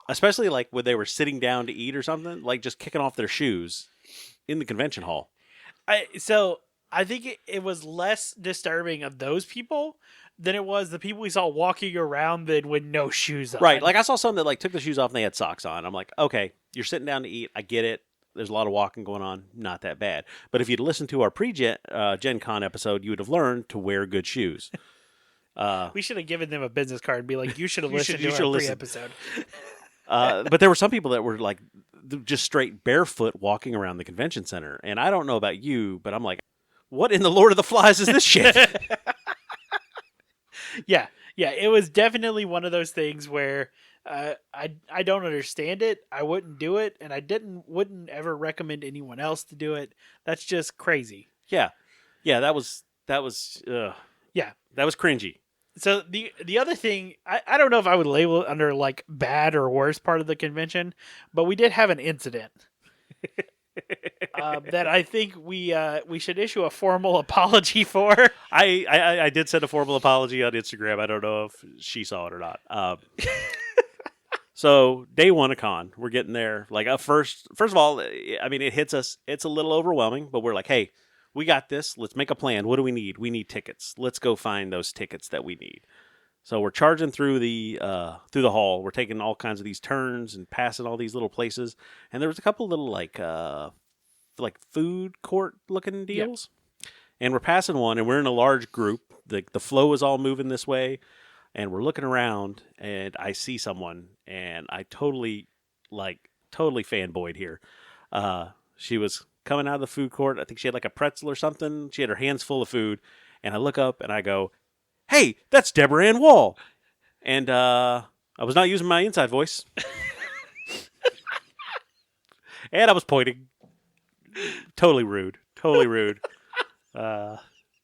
especially like when they were sitting down to eat or something, like just kicking off their shoes in the convention hall. So I think it was less disturbing of those people than it was the people we saw walking around then with no shoes on. Right. Like I saw some that like took the shoes off and they had socks on. I'm like, okay, you're sitting down to eat. I get it. There's a lot of walking going on. Not that bad. But if you'd listened to our Gen Con episode, you would have learned to wear good shoes. We should have given them a business card and be like, you should have listened to our pre-episode. But there were some people that were like just straight barefoot walking around the convention center. And I don't know about you, but I'm like, what in the Lord of the Flies is this shit? Yeah. It was definitely one of those things where I don't understand it. I wouldn't do it. And I wouldn't ever recommend anyone else to do it. That's just crazy. Yeah. That was cringy. So the other thing, I don't know if I would label it under like bad or worst part of the convention, but we did have an incident that I think we should issue a formal apology for. I did send a formal apology on Instagram. I don't know if she saw it or not. So day one of con, we're getting there. Like first of all, I mean, it hits us. It's a little overwhelming, but we're like, hey, we got this. Let's make a plan. What do we need? We need tickets. Let's go find those tickets that we need. So we're charging through the hall. We're taking all kinds of these turns and passing all these little places. And there was a couple little like food court looking deals. Yep. And we're passing one, and we're in a large group. The flow is all moving this way, and we're looking around, and I see someone, and I totally fanboyed here. She was coming out of the food court. I think she had like a pretzel or something. She had her hands full of food. And I look up and I go, hey, that's Deborah Ann Wall. And I was not using my inside voice. And I was pointing. Totally rude.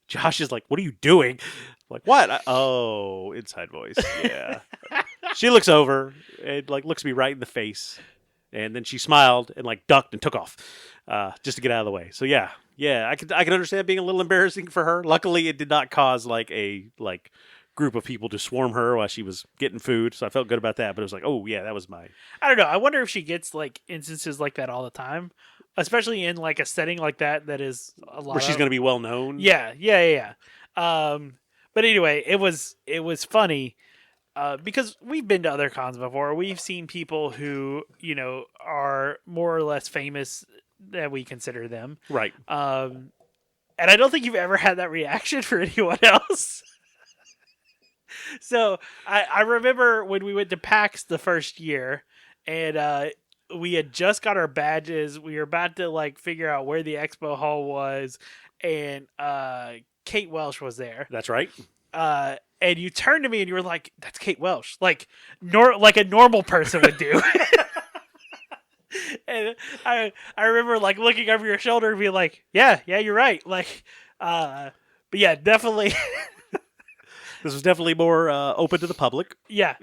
Josh is like, what are you doing? I'm like, what? Inside voice. Yeah. She looks over and like looks me right in the face. And then she smiled and like ducked and took off, just to get out of the way. So yeah, I can understand being a little embarrassing for her. Luckily, it did not cause like a group of people to swarm her while she was getting food. So I felt good about that. But it was like, oh yeah, that was my. I don't know. I wonder if she gets like instances like that all the time, especially in like a setting like that is a lot. Where she's going to be well known. Yeah. But anyway, it was funny. Because we've been to other cons before. We've seen people who, are more or less famous that we consider them. Right. And I don't think you've ever had that reaction for anyone else. So I remember when we went to PAX the first year and we had just got our badges. We were about to like figure out where the expo hall was. And Kate Welsh was there. That's right. And you turned to me and you were like, that's Kate Welsh. Like a normal person would do. And I remember like looking over your shoulder and being like, yeah, you're right. Like, but yeah, definitely. This was definitely more open to the public. Yeah.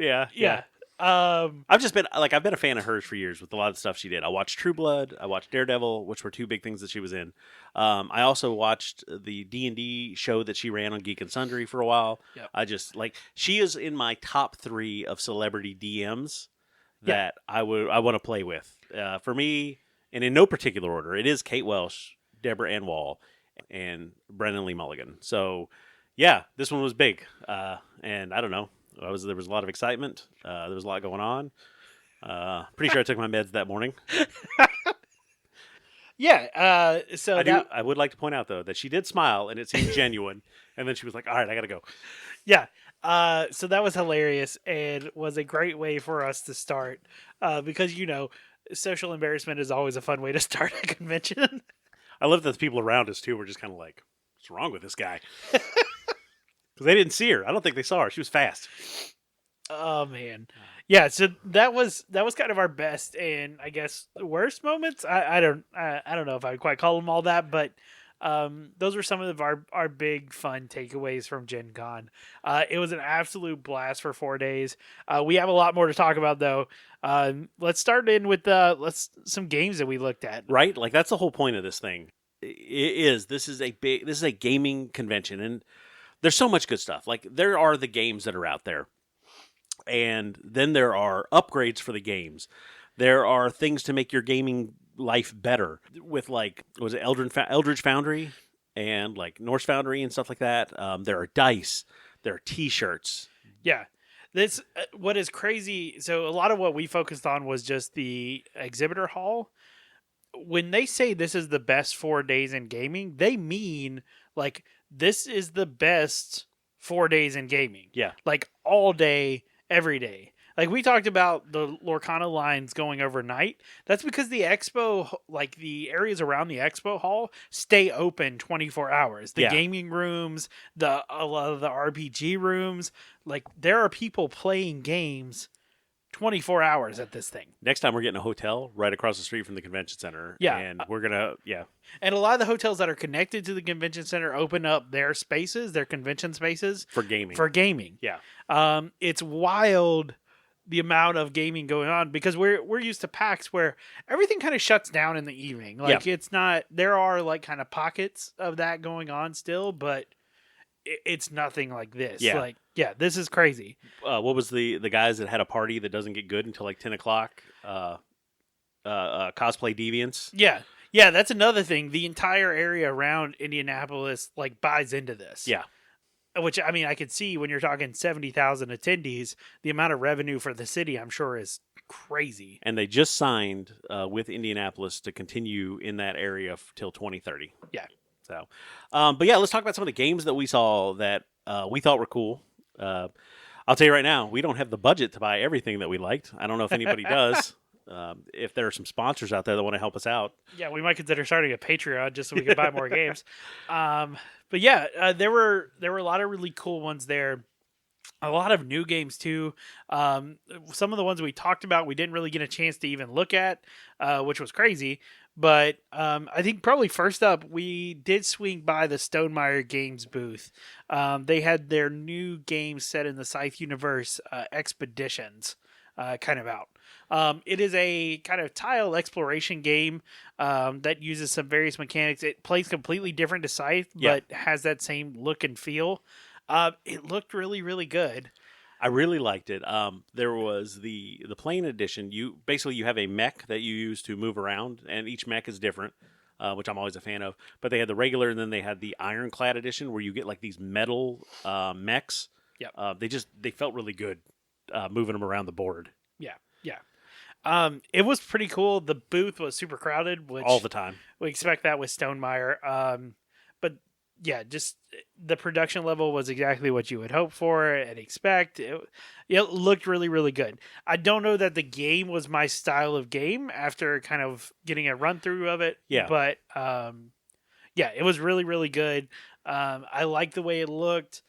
I've just been I've been a fan of hers for years with a lot of stuff she did. I watched True Blood, I watched Daredevil, which were two big things that she was in. I also watched the D&D show that she ran on Geek and Sundry for a while. Yep. I just she is in my top 3 of celebrity DMs that I want to play with. For me, and in no particular order, it is Kate Welsh, Deborah Ann Wall, and Brennan Lee Mulligan. So, yeah, this one was big, and I don't know. There was a lot of excitement. There was a lot going on. Pretty sure I took my meds that morning. Yeah. So I would like to point out though that she did smile and it seemed genuine, and then she was like, "All right, I gotta go." Yeah. So that was hilarious and was a great way for us to start, because social embarrassment is always a fun way to start a convention. I love that the people around us too were just kind of like, "What's wrong with this guy?" Because they didn't see her. I don't think they saw her. She was fast. Oh man, yeah. So that was kind of our best and I guess worst moments. I don't know if I would quite call them all that, but those were some of our big fun takeaways from Gen Con. It was an absolute blast for 4 days. We have a lot more to talk about though. Let's start in with some games that we looked at. Right, that's the whole point of this thing. This is a gaming convention, and there's so much good stuff. There are the games that are out there, and then there are upgrades for the games. There are things to make your gaming life better with was it Eldritch Foundry and Norse Foundry and stuff like that. There are dice, there are T-shirts. Yeah, this what is crazy. So a lot of what we focused on was just the exhibitor hall. When they say this is the best 4 days in gaming, they mean this is the best 4 days in gaming. Yeah, all day, every day. We talked about the Lorcana lines going overnight. That's because the expo, the areas around the expo hall, stay open 24 hours. The gaming rooms, a lot of the RPG rooms, there are people playing games 24 hours at this thing. Next time we're getting a hotel right across the street from the convention center. Yeah. And we're going to, And a lot of the hotels that are connected to the convention center open up their spaces, their convention spaces. For gaming. Yeah. It's wild the amount of gaming going on because we're used to PAX where everything kind of shuts down in the evening. It's not, there are kind of pockets of that going on still, but it's nothing like this. Yeah. This is crazy. What was the guys that had a party that doesn't get good until 10 o'clock? Cosplay Deviants. Yeah. Yeah, that's another thing. The entire area around Indianapolis buys into this. Yeah. Which, I mean, I could see when you're talking 70,000 attendees, the amount of revenue for the city, I'm sure, is crazy. And they just signed with Indianapolis to continue in that area till 2030. Yeah. So, but yeah, let's talk about some of the games that we saw that we thought were cool. I'll tell you right now, we don't have the budget to buy everything that we liked. I don't know if anybody does. If there are some sponsors out there that want to help us out. Yeah, we might consider starting a Patreon just so we can buy more games. But yeah, there were a lot of really cool ones there. A lot of new games too. Some of the ones we talked about, we didn't really get a chance to even look at, which was crazy. But I think probably first up, we did swing by the Stonemaier Games booth. They had their new game set in the Scythe universe, Expeditions, kind of out. It is a kind of tile exploration game that uses some various mechanics. It plays completely different to Scythe, but has that same look and feel. It looked really, really good. I really liked it. There was the plain edition. You have a mech that you use to move around, and each mech is different, which I'm always a fan of. But they had the regular, and then they had the ironclad edition where you get these metal mechs. Yeah. They felt really good moving them around the board. Yeah. It was pretty cool. The booth was super crowded, which all the time. We expect that with Stonemaier. But yeah, just the production level was exactly what you would hope for and expect. It looked really, really good. I don't know that the game was my style of game after kind of getting a run through of it. Yeah. But it was really, really good. I liked the way it looked.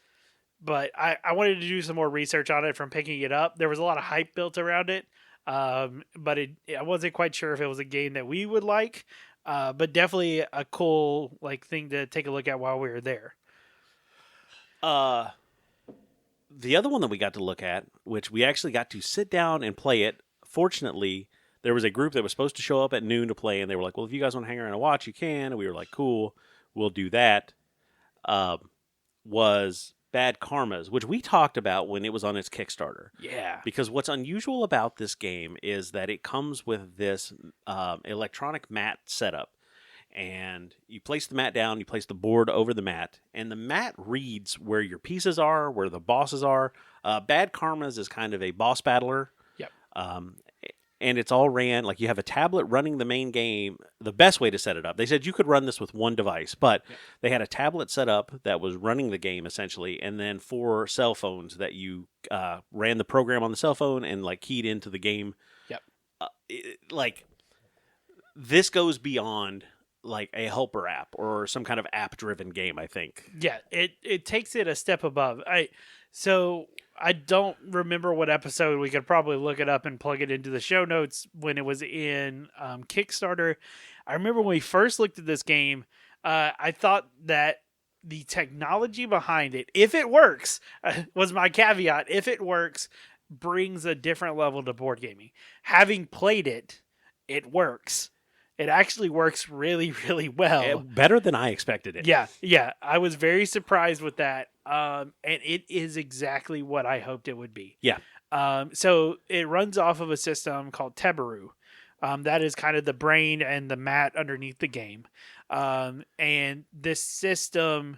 But I wanted to do some more research on it from picking it up. There was a lot of hype built around it. But I wasn't quite sure if it was a game that we would like. But definitely a cool thing to take a look at while we were there. The other one that we got to look at, which we actually got to sit down and play it. Fortunately, there was a group that was supposed to show up at noon to play, and they were like, well, if you guys want to hang around and watch, you can. And we were like, cool, we'll do that. Was Bad Karmas, which we talked about when it was on its Kickstarter. Yeah. Because what's unusual about this game is that it comes with this electronic mat setup. And you place the mat down, you place the board over the mat, and the mat reads where your pieces are, where the bosses are. Bad Karmas is kind of a boss battler. Yep. And it's all ran, like you have a tablet running the main game. The best way to set it up, they said you could run this with one device, but they had a tablet set up that was running the game essentially, and then 4 cell phones that you ran the program on the cell phone and like keyed into the game. Yep. Like this goes beyond like a helper app or some kind of app-driven game, I think. Yeah, it takes it a step above. So I don't remember what episode. We could probably look it up and plug it into the show notes when it was in Kickstarter. I remember when we first looked at this game, I thought that the technology behind it, if it works, was my caveat. If it works, brings a different level to board gaming. Having played it, it works. It actually works really, really well. Better than I expected it. Yeah. I was very surprised with that. And it is exactly what I hoped it would be. Yeah. So it runs off of a system called Tebaru. That is kind of the brain and the mat underneath the game. And this system,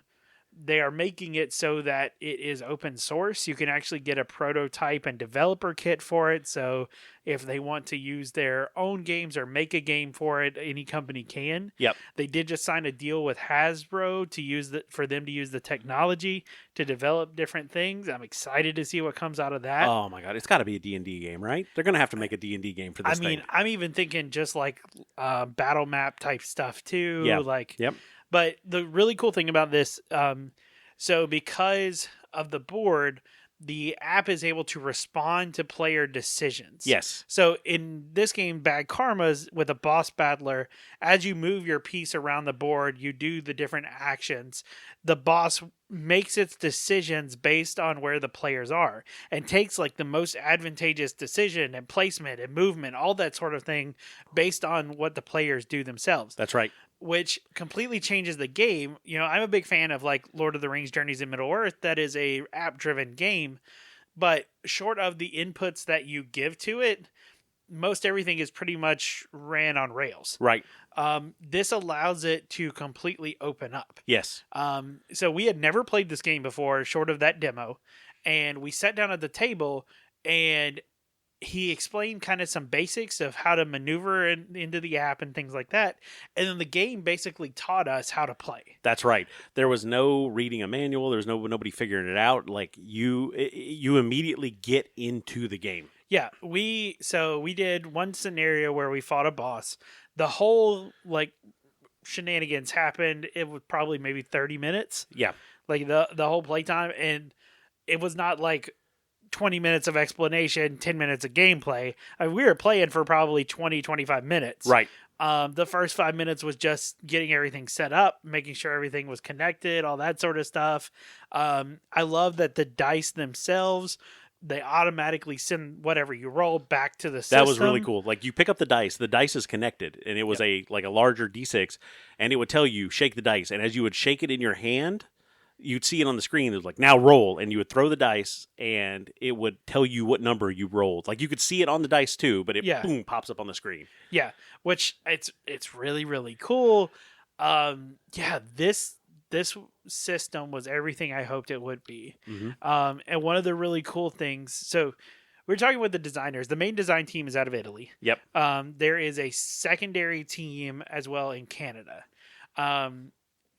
they are making it so that it is open source. You can actually get a prototype and developer kit for it. So if they want to use their own games or make a game for it, any company can. Yep. They did just sign a deal with Hasbro to use for them to use the technology to develop different things. I'm excited to see what comes out of that. Oh my God. It's got to be a D&D game, right? They're going to have to make a D&D game for this thing. I'm even thinking just like battle map type stuff too. Yeah. Yep. But the really cool thing about this, so because of the board, the app is able to respond to player decisions. Yes. So in this game, Bad Karmas, with a boss battler, as you move your piece around the board, you do the different actions. The boss makes its decisions based on where the players are and takes like the most advantageous decision and placement and movement, all that sort of thing based on what the players do themselves. That's right. Which completely changes the game. You know, I'm a big fan of like Lord of the Rings Journeys in Middle-earth. That is a app-driven game, but short of the inputs that you give to it, most everything is pretty much ran on rails. Right. This allows it to completely open up. Yes. So we had never played this game before, short of that demo, and we sat down at the table and he explained kind of some basics of how to maneuver into the app and things like that. And then the game basically taught us how to play. That's right. There was no reading a manual. There was nobody figuring it out. Like you immediately get into the game. Yeah. We did one scenario where we fought a boss. The whole like shenanigans happened. It was probably maybe 30 minutes. Yeah. Like the whole playtime. And it was not like 20 minutes of explanation, 10 minutes of gameplay. I mean, we were playing for probably 20, 25 minutes. Right. The first 5 minutes was just getting everything set up, making sure everything was connected, all that sort of stuff. I love that the dice themselves, they automatically send whatever you roll back to the system. That was really cool. Like you pick up the dice is connected, and it was a larger D6, and it would tell you shake the dice, and as you would shake it in your hand, you'd see it on the screen. It was like, now roll. And you would throw the dice and it would tell you what number you rolled. Like you could see it on the dice too, but it boom pops up on the screen. Yeah. Which it's really, really cool. This system was everything I hoped it would be. Mm-hmm. And one of the really cool things, so we're talking with the designers. The main design team is out of Italy. Yep. There is a secondary team as well in Canada.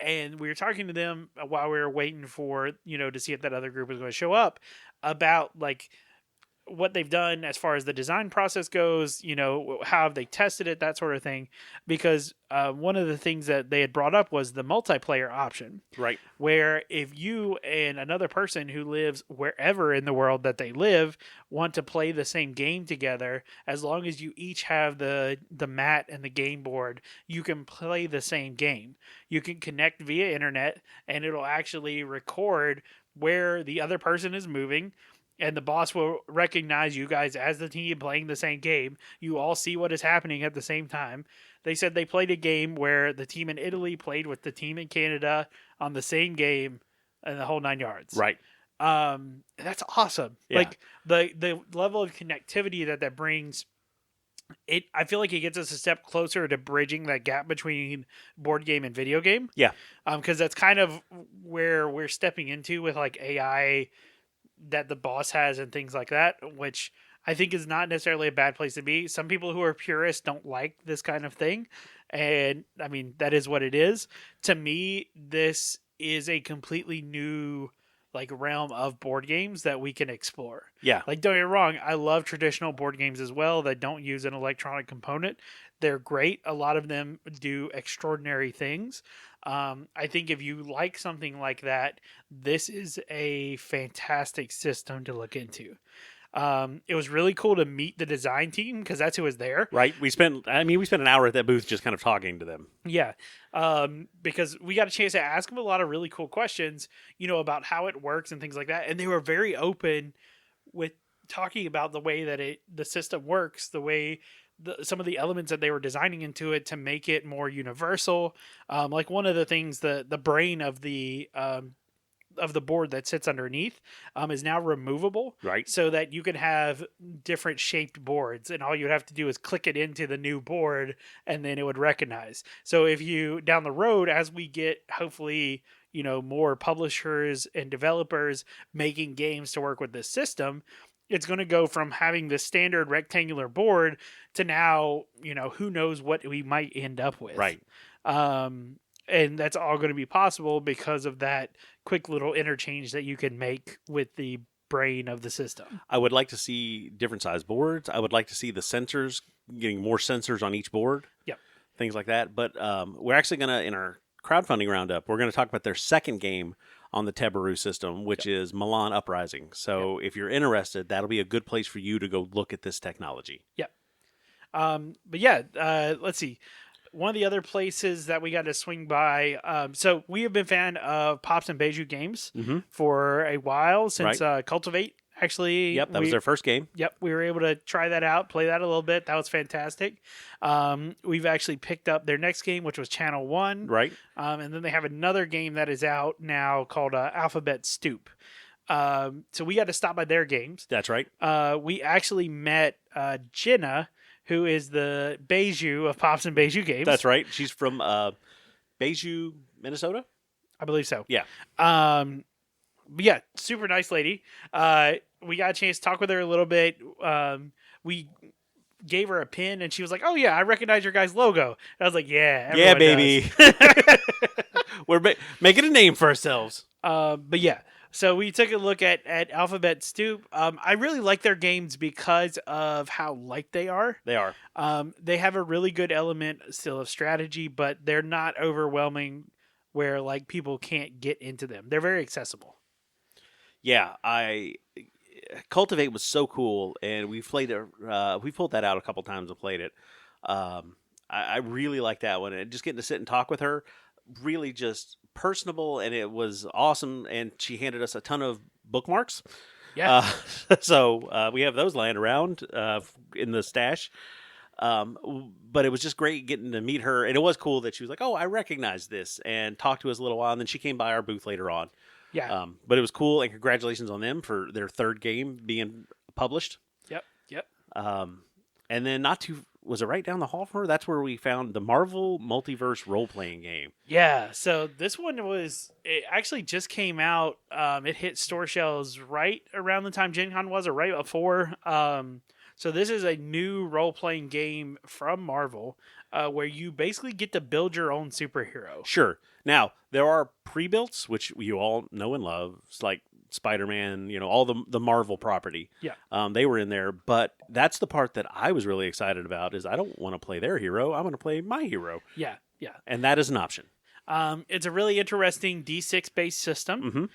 And we were talking to them while we were waiting for, to see if that other group was going to show up about like what they've done as far as the design process goes, how have they tested it, that sort of thing. Because one of the things that they had brought up was the multiplayer option. Right. Where if you and another person who lives wherever in the world that they live want to play the same game together, as long as you each have the mat and the game board, you can play the same game. You can connect via internet and it'll actually record where the other person is moving, and the boss will recognize you guys as the team playing the same game. You all see what is happening at the same time. They said they played a game where the team in Italy played with the team in Canada on the same game and the whole 9 yards. Right. That's awesome. Yeah. Like the level of connectivity that brings, I feel like it gets us a step closer to bridging that gap between board game and video game. Yeah. Because that's kind of where we're stepping into with like AI that the boss has and things like that, which I think is not necessarily a bad place to be. Some people who are purists don't like this kind of thing. And I mean, that is what it is. To me, this is a completely new like realm of board games that we can explore. Yeah. Like, don't get me wrong, I love traditional board games as well that don't use an electronic component. They're great. A lot of them do extraordinary things. I think if you like something like that, this is a fantastic system to look into. It was really cool to meet the design team because that's who was there. Right. We spent an hour at that booth just kind of talking to them. Yeah. Because we got a chance to ask them a lot of really cool questions, about how it works and things like that. And they were very open with talking about the way that the system works, the way some of the elements that they were designing into it to make it more universal. Like one of the things, the brain of the board that sits underneath is now removable, right? So that you can have different shaped boards, and all you'd have to do is click it into the new board, and then it would recognize. So if you down the road, as we get hopefully more publishers and developers making games to work with this system, it's going to go from having the standard rectangular board to now, who knows what we might end up with. Right. And that's all going to be possible because of that quick little interchange that you can make with the brain of the system. I would like to see different size boards. I would like to see the sensors, getting more sensors on each board. Yep. Things like that. But we're actually going to, in our crowdfunding roundup, we're going to talk about their second game on the Tebaru system, which is Milan Uprising. So if you're interested, that'll be a good place for you to go look at this technology. Yep. But yeah, let's see. One of the other places that we got to swing by, so we have been a fan of Pops and Beiju games for a while, since Cultivate, actually. Yep, that was their first game. Yep, we were able to try that out, play that a little bit. That was fantastic. We've actually picked up their next game, which was Channel 1. Right. And then they have another game that is out now called Alphabet Stoop. So we got to stop by their games. That's right. We actually met Jenna, who is the Beiju of Pops and Beiju games. That's right. She's from Beiju, Minnesota? I believe so. Yeah. But yeah, super nice lady. We got a chance to talk with her a little bit. We gave her a pin, and she was like, "Oh yeah, I recognize your guys' logo." And I was like, "Yeah, yeah, baby." We're making a name for ourselves. But yeah. So we took a look at Alphabet Stoop. I really like their games because of how light they are. They are. They have a really good element still of strategy, but they're not overwhelming where like people can't get into them. They're very accessible. Yeah, Cultivate was so cool, and we played it. We pulled that out a couple times and played it. I really like that one, and just getting to sit and talk with her, really just personable, and it was awesome. And she handed us a ton of bookmarks. Yeah. So we have those lying around in the stash. But it was just great getting to meet her, and it was cool that she was like, "Oh, I recognize this," and talked to us a little while, and then she came by our booth later on. Yeah. But it was cool, and congratulations on them for their third game being published. Yep. And then was it right down the hall from her? That's where we found the Marvel Multiverse role-playing game. Yeah, so this one it actually just came out. It hit store shelves right around the time Gencon was, or right before. So this is a new role-playing game from Marvel where you basically get to build your own superhero. Sure. Now, there are pre-builts, which you all know and love. It's like Spider-Man, all the Marvel property. Yeah. They were in there, but that's the part that I was really excited about is I don't want to play their hero. I want to play my hero. Yeah. And that is an option. It's a really interesting D6-based system.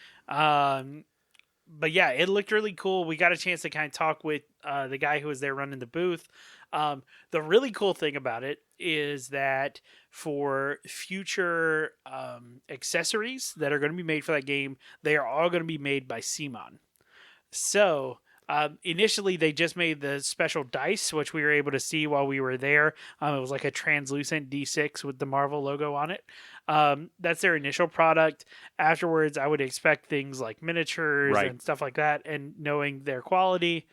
But yeah, it looked really cool. We got a chance to kind of talk with the guy who was there running the booth. The really cool thing about it is that for future accessories that are going to be made for that game, they are all going to be made by Simon. So initially, they just made the special dice, which we were able to see while we were there. It was like a translucent D6 with the Marvel logo on it. That's their initial product. Afterwards, I would expect things like miniatures and stuff like that. And knowing their quality,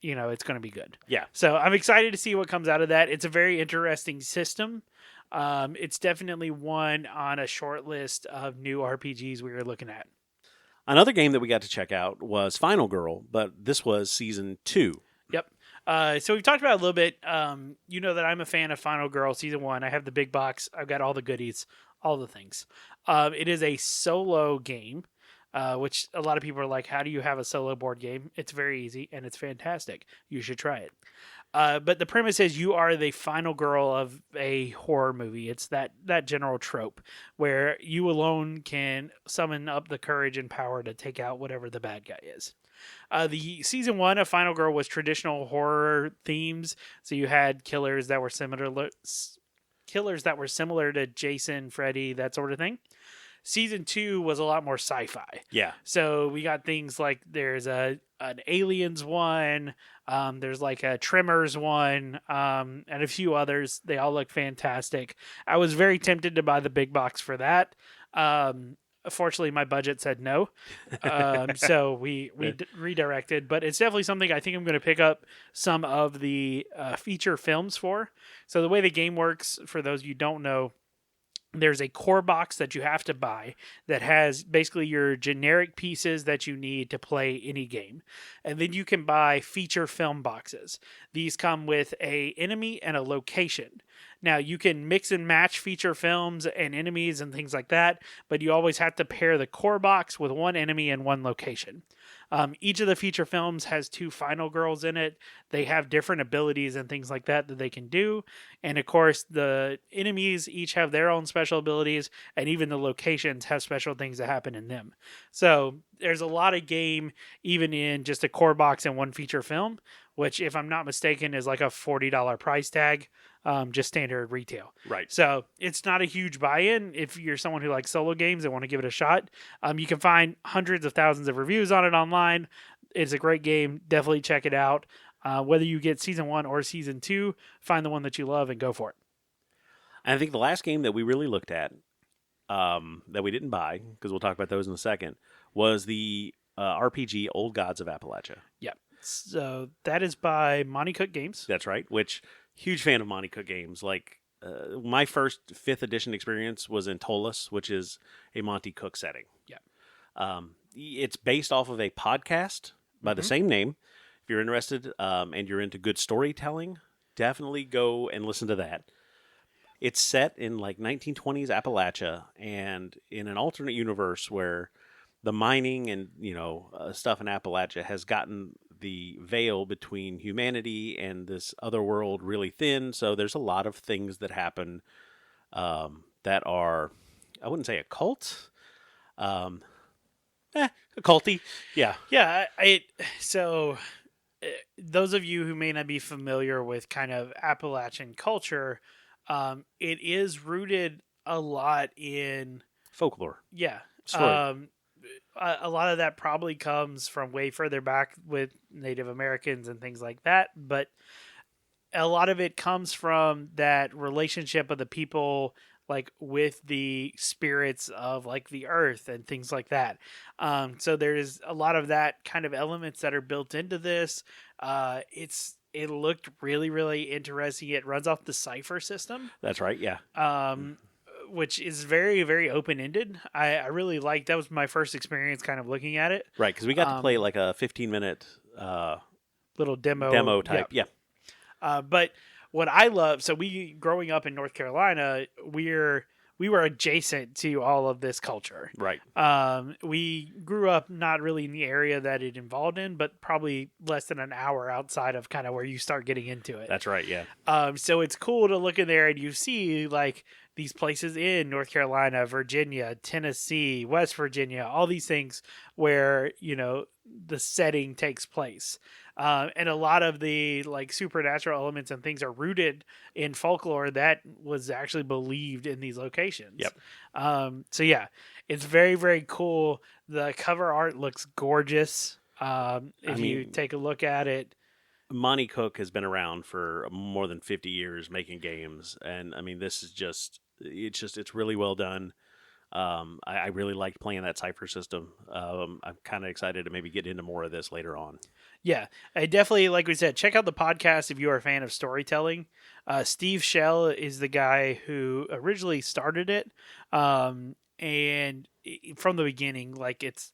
it's going to be good. Yeah. So I'm excited to see what comes out of that. It's a very interesting system. It's definitely one on a short list of new RPGs we were looking at. Another game that we got to check out was Final Girl, but this was Season 2. Yep. So we've talked about it a little bit. You know that I'm a fan of Final Girl Season 1. I have the big box. I've got all the goodies, all the things. It is a solo game, which a lot of people are like, how do you have a solo board game? It's very easy, and it's fantastic. You should try it. But the premise is you are the final girl of a horror movie. It's that general trope where you alone can summon up the courage and power to take out whatever the bad guy is. The Season 1 of Final Girl was traditional horror themes. So you had killers that were similar to Jason, Freddy, that sort of thing. Season 2 was a lot more sci-fi. Yeah. So we got things like there's an Aliens one, there's like a Tremors one, and a few others. They all look fantastic. I was very tempted to buy the big box for that. Fortunately, my budget said no. So we redirected. But it's definitely something I think I'm going to pick up some of the feature films for. So the way the game works, for those you don't know, there's a core box that you have to buy that has basically your generic pieces that you need to play any game. And then you can buy feature film boxes. These come with an enemy and a location. Now, you can mix and match feature films and enemies and things like that, but you always have to pair the core box with one enemy and one location. Each of the feature films has 2 final girls in it. They have different abilities and things like that they can do. And of course, the enemies each have their own special abilities, and even the locations have special things that happen in them. So there's a lot of game even in just a core box and one feature film, which, if I'm not mistaken, is like a $40 price tag. Just standard retail. Right. So it's not a huge buy-in if you're someone who likes solo games and want to give it a shot. You can find hundreds of thousands of reviews on it online. It's a great game. Definitely check it out. Whether you get Season 1 or Season 2, find the one that you love and go for it. And I think the last game that we really looked at, that we didn't buy, because we'll talk about those in a second, was the RPG Old Gods of Appalachia. Yeah. So that is by Monty Cook Games. That's right, which... Huge fan of Monty Cook games. Like my first 5th edition experience was in Tolus, which is a Monty Cook setting. Yeah. It's based off of a podcast by the same name. If you're interested and you're into good storytelling, definitely go and listen to that. It's set in like 1920s Appalachia and in an alternate universe where the mining and stuff in Appalachia has gotten the veil between humanity and this other world really thin. So there's a lot of things that happen that are, I wouldn't say a cult, occulty. Yeah. Yeah. So those of you who may not be familiar with kind of Appalachian culture, it is rooted a lot in folklore. Yeah. Story. A lot of that probably comes from way further back with Native Americans and things like that, but a lot of it comes from that relationship of the people like with the spirits of like the earth and things like that. So there's a lot of that kind of elements that are built into this. It looked really, really interesting. It runs off the Cypher system. That's right. Yeah. Which is very, very open-ended. I really liked. That was my first experience kind of looking at it. Right, because we got to play like a 15-minute little demo type. Yeah. But what I love, so growing up in North Carolina, we were adjacent to all of this culture. Right. We grew up not really in the area that it involved in, but probably less than an hour outside of kind of where you start getting into it. That's right. Yeah. So it's cool to look in there and you see like these places in North Carolina, Virginia, Tennessee, West Virginia, all these things where, the setting takes place. And a lot of the like supernatural elements and things are rooted in folklore that was actually believed in these locations. Yep. So yeah, it's very, very cool. The cover art looks gorgeous. If you take a look at it, Monty Cook has been around for more than 50 years making games. And I mean, this is it's really well done. I really liked playing that Cypher system. I'm kind of excited to maybe get into more of this later on. Yeah, I definitely, like we said, check out the podcast if you are a fan of storytelling. Steve Shell is the guy who originally started it, and from the beginning, like it's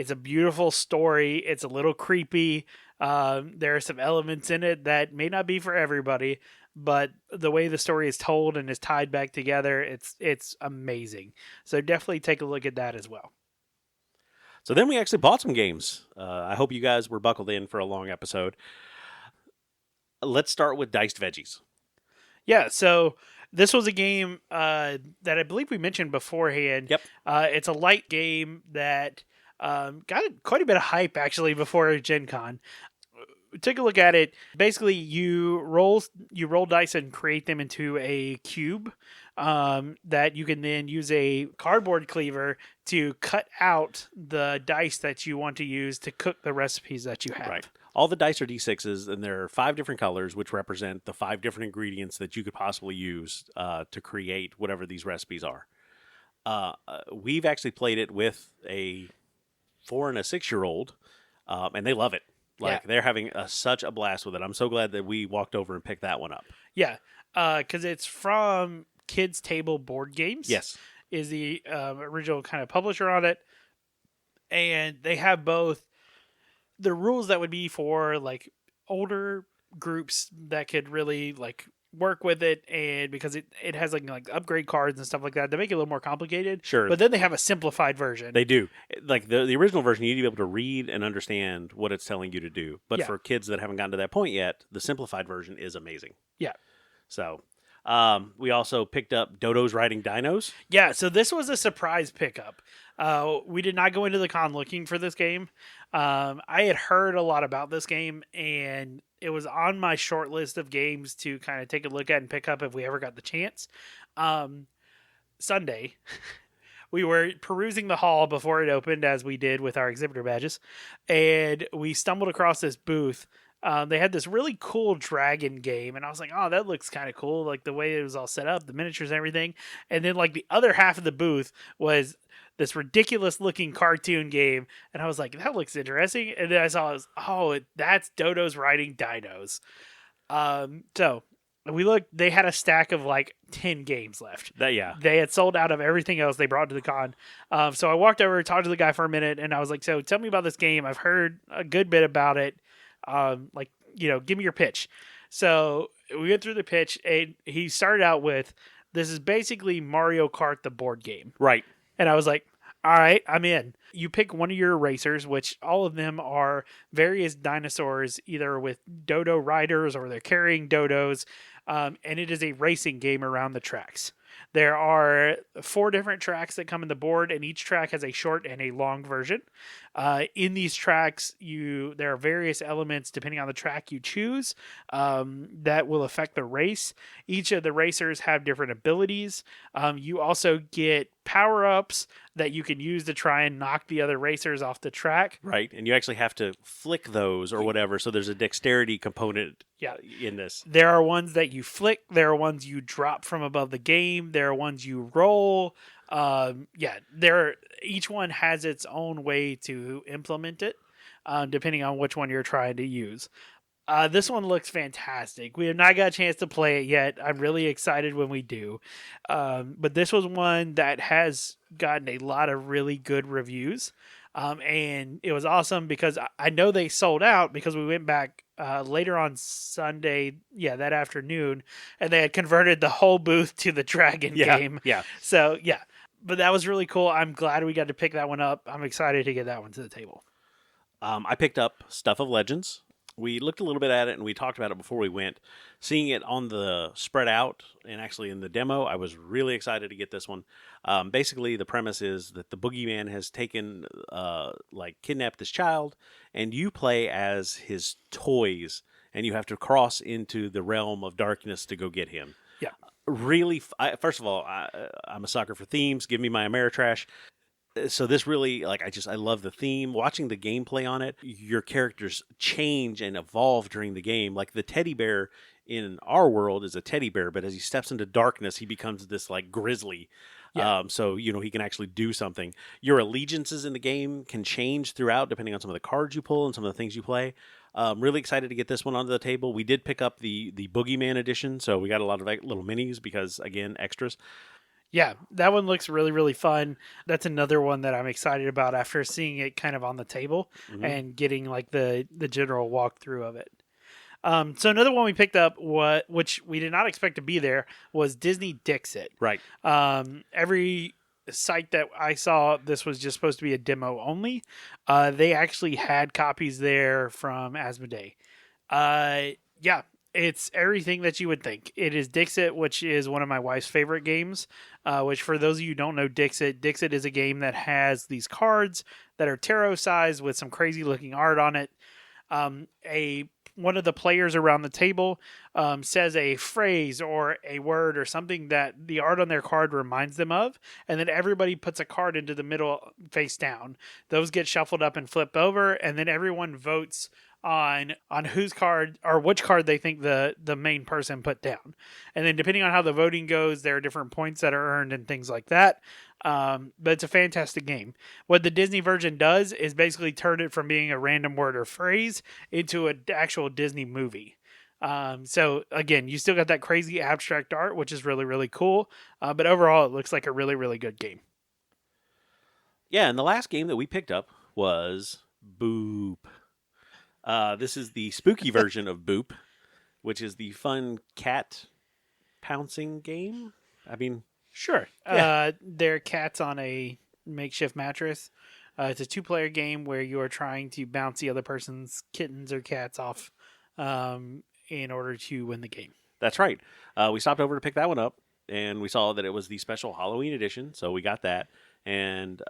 a beautiful story. It's a little creepy. There are some elements in it that may not be for everybody, but the way the story is told and is tied back together, it's amazing. So definitely take a look at that as well. So then we actually bought some games. I hope you guys were buckled in for a long episode. Let's start with Diced Veggies. Yeah, so this was a game that I believe we mentioned beforehand. Yep. It's a light game that got quite a bit of hype, actually, before Gen Con. Take a look at it. Basically, you roll dice and create them into a cube that you can then use a cardboard cleaver to cut out the dice that you want to use to cook the recipes that you have. Right. All the dice are D6s, and there are 5 different colors, which represent the 5 different ingredients that you could possibly use to create whatever these recipes are. We've actually played it with a 4 and a 6-year-old, and they love it. They're having such a blast with it. I'm so glad that we walked over and picked that one up. Yeah, because it's from Kids Table Board Games. Yes. Is the original kind of publisher on it. And they have both the rules that would be for like older groups that could really like work with it, and because it has like upgrade cards and stuff like that, they make it a little more complicated. Sure. But then they have a simplified version. They do. Like the original version, you need to be able to read and understand what it's telling you to do. But for kids that haven't gotten to that point yet, the simplified version is amazing. Yeah. So we also picked up Dodo's Riding Dinos. Yeah, so this was a surprise pickup. We did not go into the con looking for this game. I had heard a lot about this game, and it was on my short list of games to kind of take a look at and pick up if we ever got the chance. Sunday, we were perusing the hall before it opened, as we did with our exhibitor badges, and we stumbled across this booth. They had this really cool dragon game, and I was like, oh, that looks kind of cool, like the way it was all set up, the miniatures and everything. And then like the other half of the booth was this ridiculous looking cartoon game, and I was like, that looks interesting. And then I saw, that's Dodo's Riding Dinos. So we looked, they had a stack of like 10 games left. They had sold out of everything else they brought to the con. So I walked over, talked to the guy for a minute, and I was like, so tell me about this game. I've heard a good bit about it. Give me your pitch. So we went through the pitch, and he started out with, this is basically Mario Kart, the board game. Right. And I was like, all right, I'm in. You pick one of your racers, which all of them are various dinosaurs, either with dodo riders or they're carrying dodos. And it is a racing game around the tracks. There are 4 different tracks that come in the board, and each track has a short and a long version. In these tracks, there are various elements, depending on the track you choose, that will affect the race. Each of the racers have different abilities. You also get power-ups that you can use to try and knock the other racers off the track. Right, and you actually have to flick those or whatever, so there's a dexterity component in this. There are ones that you flick. There are ones you drop from above the game. There are ones you roll. Each one has its own way to implement it, depending on which one you're trying to use. This one looks fantastic. We have not got a chance to play it yet. I'm really excited when we do. But this was one that has gotten a lot of really good reviews. And it was awesome because I know they sold out because we went back later on Sunday, that afternoon, and they had converted the whole booth to the Dragon game. Yeah. So, but that was really cool. I'm glad we got to pick that one up. I'm excited to get that one to the table. I picked up Stuff of Legends. we looked a little bit at it and we talked about it before we went. Seeing it on the spread out and actually in the demo, I was really excited to get this one. Basically, the premise is that the boogeyman has taken, kidnapped this child, and you play as his toys, and you have to cross into the realm of darkness to go get him. Yeah. Really, first of all, I'm a sucker for themes. Give me my Ameritrash. So this really, I love the theme. Watching the gameplay on it, your characters change and evolve during the game. Like the teddy bear in our world is a teddy bear, but as he steps into darkness, he becomes this like grizzly. Yeah. So he can actually do something. Your allegiances in the game can change throughout depending on some of the cards you pull and some of the things you play. Really excited to get this one onto the table. We did pick up the Boogeyman edition, so we got a lot of little minis because, again, extras. Yeah, that one looks really, really fun. That's another one that I'm excited about after seeing it kind of on the table and getting like the general walkthrough of it. So another one we picked up, which we did not expect to be there, was Disney Dixit. Right. Every site that I saw, this was just supposed to be a demo only. They actually had copies there from Asmodee. Yeah, it's everything that you would think. It is Dixit, which is one of my wife's favorite games, which for those of you who don't know Dixit is a game that has these cards that are tarot sized with some crazy looking art on it. One of the players around the table says a phrase or a word or something that the art on their card reminds them of, and then everybody puts a card into the middle face down. Those get shuffled up and flipped over, and then everyone votes on whose card or which card they think the main person put down. And then depending on how the voting goes, there are different points that are earned and things like that. But it's a fantastic game. What the Disney version does is basically turn it from being a random word or phrase into an actual Disney movie. So again, you still got that crazy abstract art, which is really, really cool. But overall, it looks like a really, really good game. Yeah, and the last game that we picked up was Boop. This is the spooky version of Boop, which is the fun cat pouncing game. I mean... Sure. Yeah. They're cats on a makeshift mattress. It's a 2-player game where you are trying to bounce the other person's kittens or cats off in order to win the game. That's right. We stopped over to pick that one up, and we saw that it was the special Halloween edition, so we got that. And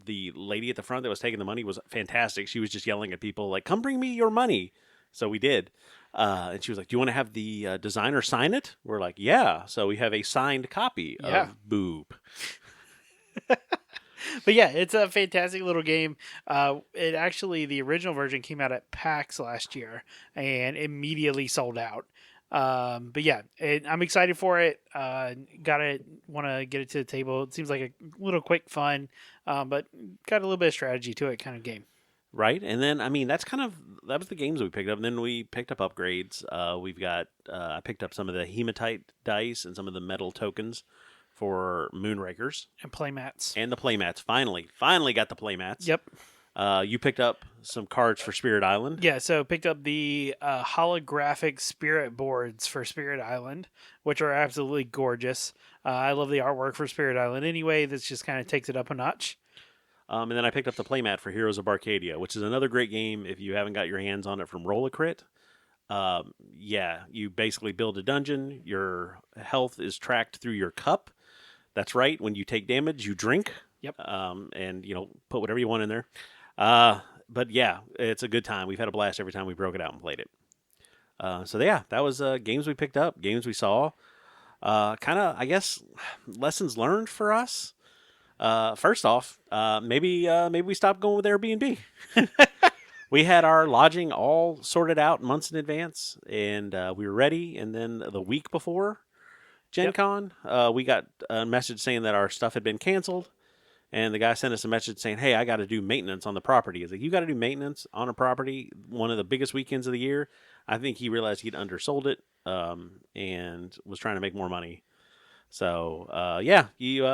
the lady at the front that was taking the money was fantastic. She was just yelling at people like, "Come bring me your money." So we did. And she was like, "Do you want to have the designer sign it?" We're like, "Yeah." So we have a signed copy of Boop. But yeah, it's a fantastic little game. It actually, the original version came out at PAX last year and immediately sold out. But yeah, I'm excited for it. Want to get it to the table. It seems like a little quick fun, but got a little bit of strategy to it kind of game. Right. And then, I mean, that was the games we picked up. And then we picked up upgrades. I picked up some of the hematite dice and some of the metal tokens for Moonrakers. And playmats. And the playmats. Finally got the playmats. Yep. You picked up some cards for Spirit Island. Yeah, so picked up the holographic spirit boards for Spirit Island, which are absolutely gorgeous. I love the artwork for Spirit Island anyway. This just kind of takes it up a notch. And then I picked up the playmat for Heroes of Arcadia, which is another great game if you haven't got your hands on it from Roll-A-Crit. You basically build a dungeon. Your health is tracked through your cup. That's right. When you take damage, you drink. Yep. And put whatever you want in there. But yeah, it's a good time. We've had a blast every time we broke it out and played it. That was games we picked up, games we saw. Kind of, I guess, lessons learned for us. First off, maybe we stopped going with Airbnb. We had our lodging all sorted out months in advance, and we were ready. And then the week before Gencon, we got a message saying that our stuff had been canceled. And the guy sent us a message saying, "Hey, I got to do maintenance on the property." He's like, "You got to do maintenance on a property one of the biggest weekends of the year?" I think he realized he'd undersold it and was trying to make more money. So, you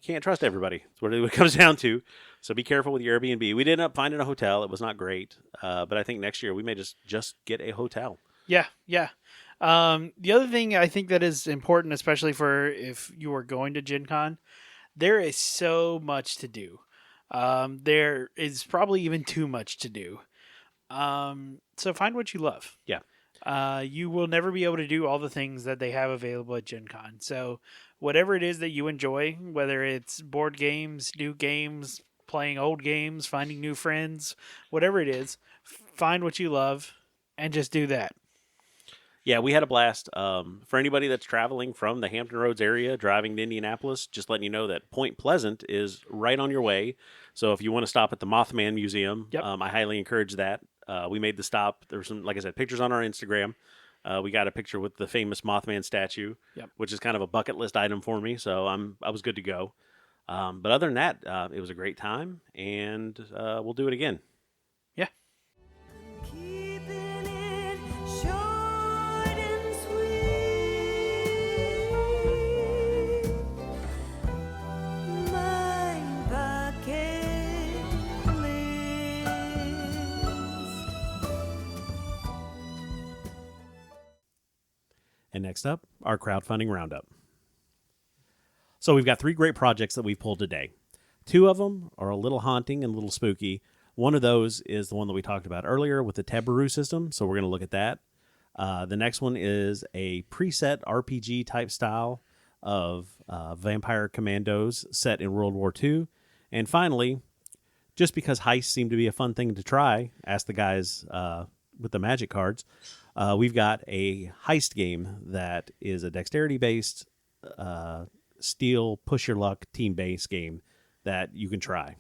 can't trust everybody. That's what it comes down to. So be careful with your Airbnb. We did end up finding a hotel. It was not great. But I think next year we may just get a hotel. Yeah. The other thing I think that is important, especially for if you are going to Gen Con, there is so much to do. There is probably even too much to do. So find what you love. Yeah. You will never be able to do all the things that they have available at Gen Con. So whatever it is that you enjoy, whether it's board games, new games, playing old games, finding new friends, whatever it is, find what you love and just do that. Yeah, we had a blast. For anybody that's traveling from the Hampton Roads area, driving to Indianapolis, just letting you know that Point Pleasant is right on your way. So if you want to stop at the Mothman Museum, Yep. I highly encourage that. We made the stop. There were some, like I said, pictures on our Instagram. We got a picture with the famous Mothman statue, Yep. which is kind of a bucket list item for me. So I was good to go. But other than that, it was a great time, and we'll do it again. Yeah. Keeping it short and sweet. My bucket list. And next up, our crowdfunding roundup. So we've got 3 great projects that we've pulled today. 2 of them are a little haunting and a little spooky. One of those is the one that we talked about earlier with the Tebaru system, so we're going to look at that. The next one is a preset RPG type style of vampire commandos set in World War II. And finally, just because heists seem to be a fun thing to try, ask the guys with the magic cards, we've got a heist game that is a dexterity-based steal, push your luck, team-based game that you can try.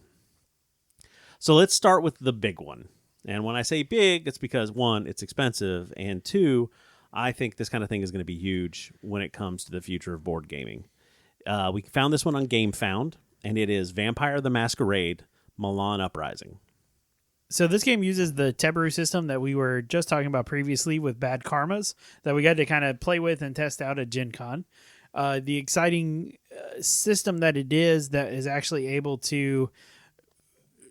So let's start with the big one. And when I say big, it's because 1, it's expensive, and 2, I think this kind of thing is going to be huge when it comes to the future of board gaming. We found this one on GameFound, and it is Vampire the Masquerade Milan Uprising. So this game uses the Tebaru system that we were just talking about previously with Bad Karmas that we got to kind of play with and test out at Gen Con. The exciting system that it is that is actually able to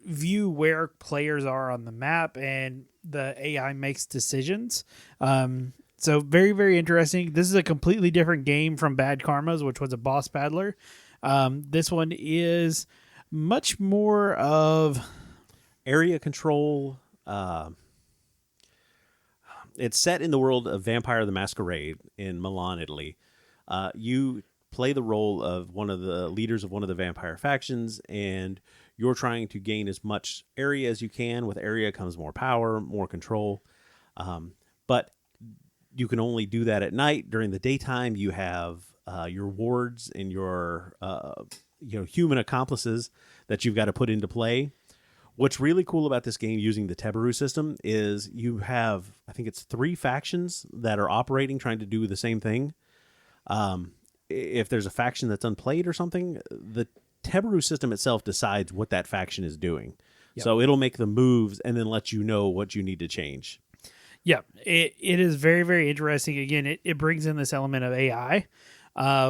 view where players are on the map and the AI makes decisions. So very, very interesting. This is a completely different game from Bad Karmas, which was a boss battler. This one is much more of area control. It's set in the world of Vampire the Masquerade in Milan, Italy. You play the role of one of the leaders of one of the vampire factions, and you're trying to gain as much area as you can. With area comes more power, more control. But you can only do that at night. During the daytime, you have your wards and your human accomplices that you've got to put into play. What's really cool about this game using the Tebaru system is you have, I think it's 3 factions that are operating, trying to do the same thing. If there's a faction that's unplayed or something, the Tebaru system itself decides what that faction is doing. Yep. So it'll make the moves and then let you know what you need to change. Yeah, it is very, very interesting. Again, it brings in this element of AI,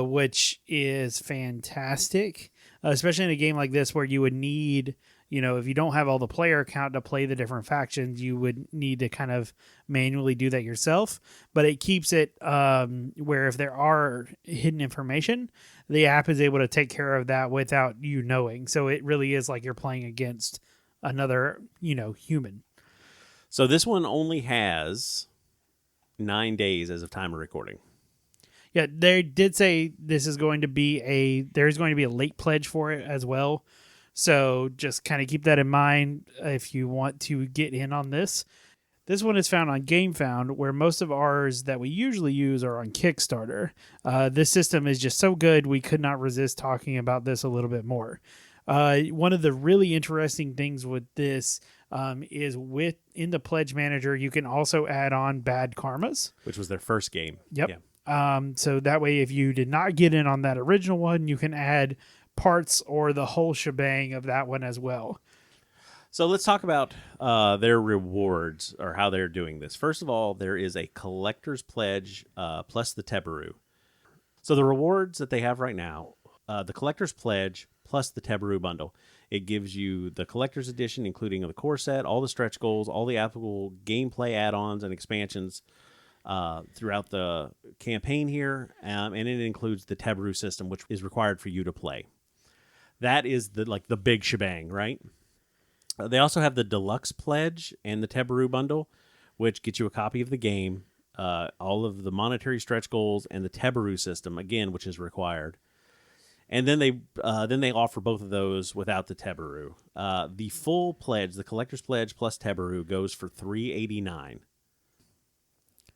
which is fantastic, especially in a game like this where you would need, if you don't have all the player count to play the different factions, you would need to kind of manually do that yourself. But it keeps it where if there are hidden information, the app is able to take care of that without you knowing. So it really is like you're playing against another, human. So this one only has 9 days as of time of recording. Yeah, they did say there's going to be a late pledge for it as well. So just kind of keep that in mind if you want to get in on this. This one is found on GameFound, where most of ours that we usually use are on Kickstarter. This system is just so good, we could not resist talking about this a little bit more. One of the really interesting things with this is in the Pledge Manager, you can also add on Bad Karmas, which was their first game. Yep. Yeah. So that way, if you did not get in on that original one, you can add parts or the whole shebang of that one as well. So let's talk about their rewards or how they're doing this. First of all, there is a collector's pledge plus the Tebaru. So the rewards that they have right now, the collector's pledge plus the Tebaru bundle, it gives you the collector's edition, including the core set, all the stretch goals, all the applicable gameplay add-ons and expansions throughout the campaign here, and it includes the Tebaru system, which is required for you to play. That is the big shebang, right? They also have the Deluxe Pledge and the Tebaru Bundle, which gets you a copy of the game, all of the monetary stretch goals, and the Tebaru system, again, which is required. And then they offer both of those without the Tebaru. The full pledge, the Collector's Pledge plus Tebaru, goes for $389.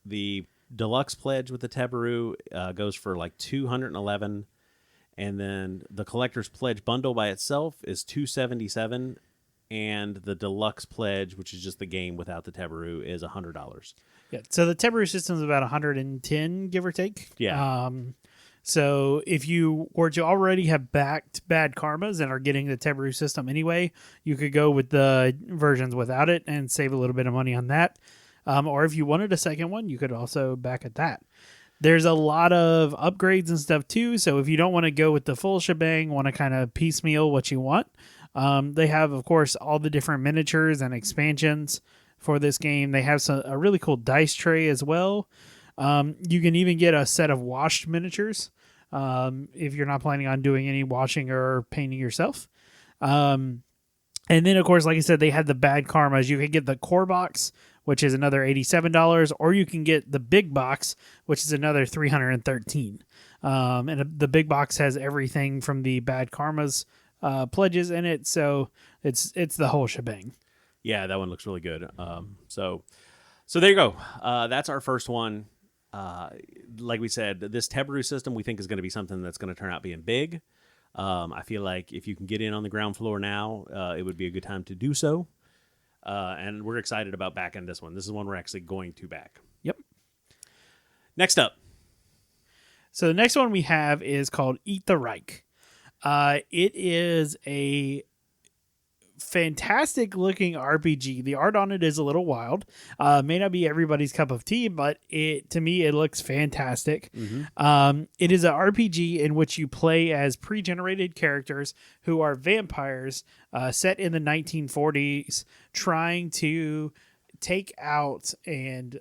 The Deluxe Pledge with the Tebaru goes for like $211, and then the Collector's Pledge bundle by itself is $277, and the Deluxe Pledge, which is just the game without the Tebaru, is $100. Yeah. So the Tebaru system is about 110, give or take. Yeah. So if you were to already have backed Bad Karmas and are getting the Tebaru system anyway, you could go with the versions without it and save a little bit of money on that. Or if you wanted a second one, you could also back at that. There's a lot of upgrades and stuff too. So if you don't want to go with the full shebang, want to kind of piecemeal what you want, they have, of course, all the different miniatures and expansions for this game. They have a really cool dice tray as well. You can even get a set of washed miniatures if you're not planning on doing any washing or painting yourself. And then, of course, like I said, they had the Bad Karmas. You can get the core box, which is another $87, or you can get the big box, which is another $313. And the big box has everything from the Bad Karmas pledges in it, so it's the whole shebang. Yeah, that one looks really good. So there you go. That's our first one. Like we said, this Tebaru system we think is going to be something that's going to turn out being big. I feel like if you can get in on the ground floor now, it would be a good time to do so. And we're excited about backing this one. This is one we're actually going to back. Yep. Next up. So the next one we have is called Eat the Reich. It is a fantastic looking RPG. The art on it is a little wild. May not be everybody's cup of tea, but to me it looks fantastic. Mm-hmm. It is an RPG in which you play as pre-generated characters who are vampires set in the 1940s, trying to take out and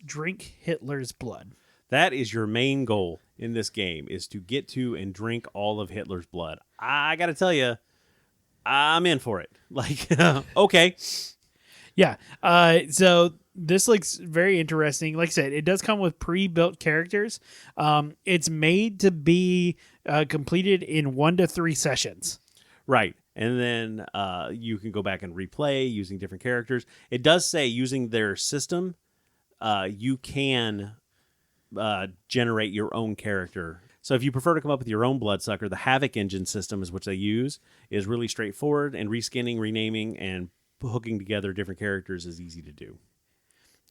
drink Hitler's blood. That is your main goal in this game, is to get to and drink all of Hitler's blood. I got to tell you, I'm in for it. Like, okay. Yeah. So this looks very interesting. Like I said, it does come with pre-built characters. It's made to be completed in 1 to 3 sessions. Right. And then you can go back and replay using different characters. It does say using their system, you can generate your own character. So if you prefer to come up with your own bloodsucker, the Havoc engine system is which they use, is really straightforward, and reskinning, renaming, and hooking together different characters is easy to do.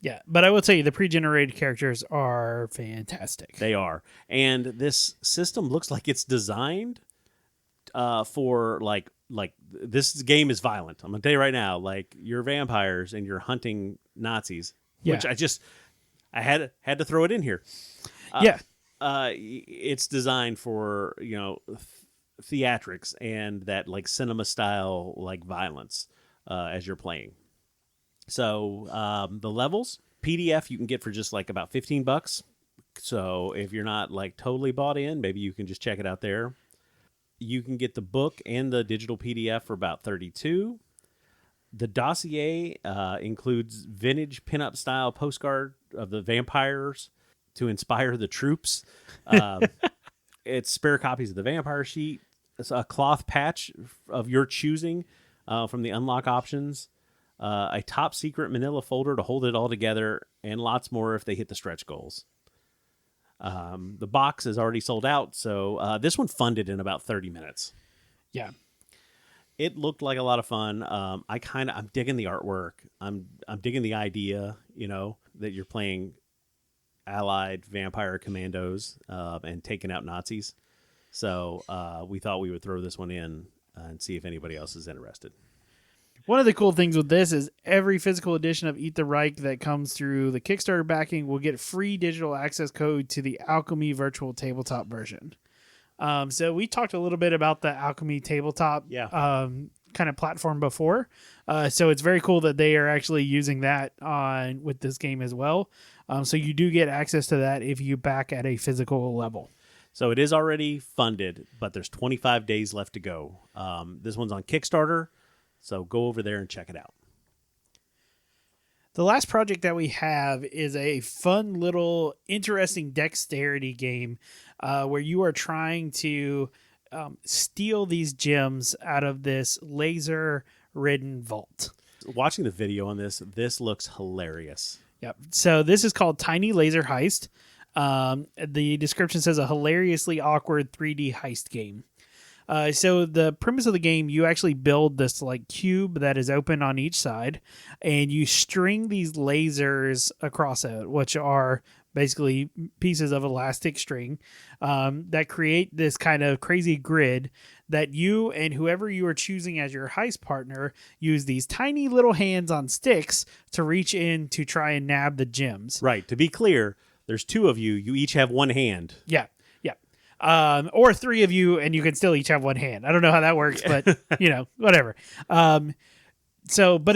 Yeah, but I will tell you, the pre-generated characters are fantastic. They are. And this system looks like it's designed for, like this game is violent. I'm going to tell you right now, like, you're vampires and you're hunting Nazis, which I had to throw it in here. Yeah. It's designed for, theatrics and that like cinema style like violence as you're playing. So the levels PDF you can get for just like about $15. So if you're not like totally bought in, maybe you can just check it out there. You can get the book and the digital PDF for about $32. The dossier includes vintage pinup style postcard of the vampires to inspire the troops. It's spare copies of the vampire sheet. It's a cloth patch of your choosing from the unlock options. A top secret manila folder to hold it all together, and lots more if they hit the stretch goals. The box is already sold out, so this one funded in about 30 minutes. Yeah. It looked like a lot of fun. I'm digging the artwork. I'm digging the idea, that you're playing Allied vampire commandos and taking out Nazis. So we thought we would throw this one in and see if anybody else is interested. One of the cool things with this is every physical edition of Eat the Reich that comes through the Kickstarter backing will get free digital access code to the Alchemy virtual tabletop version. So we talked a little bit about the Alchemy tabletop kind of platform before. So it's very cool that they are actually using that with this game as well. So you do get access to that if you back at a physical level. So it is already funded, but there's 25 days left to go. This one's on Kickstarter. So go over there and check it out. The last project that we have is a fun little interesting dexterity game where you are trying to steal these gems out of this laser-ridden vault. Watching the video on this looks hilarious. Yep. So this is called Tiny Laser Heist. The description says a hilariously awkward 3D heist game. So the premise of the game, you actually build this like cube that is open on each side, and you string these lasers across it, which are basically pieces of elastic string that create this kind of crazy grid that you and whoever you are choosing as your heist partner use these tiny little hands on sticks to reach in to try and nab the gems. Right. To be clear, there's two of you. You each have one hand. Yeah. Or three of you, and you can still each have one hand. I don't know how that works, but whatever. But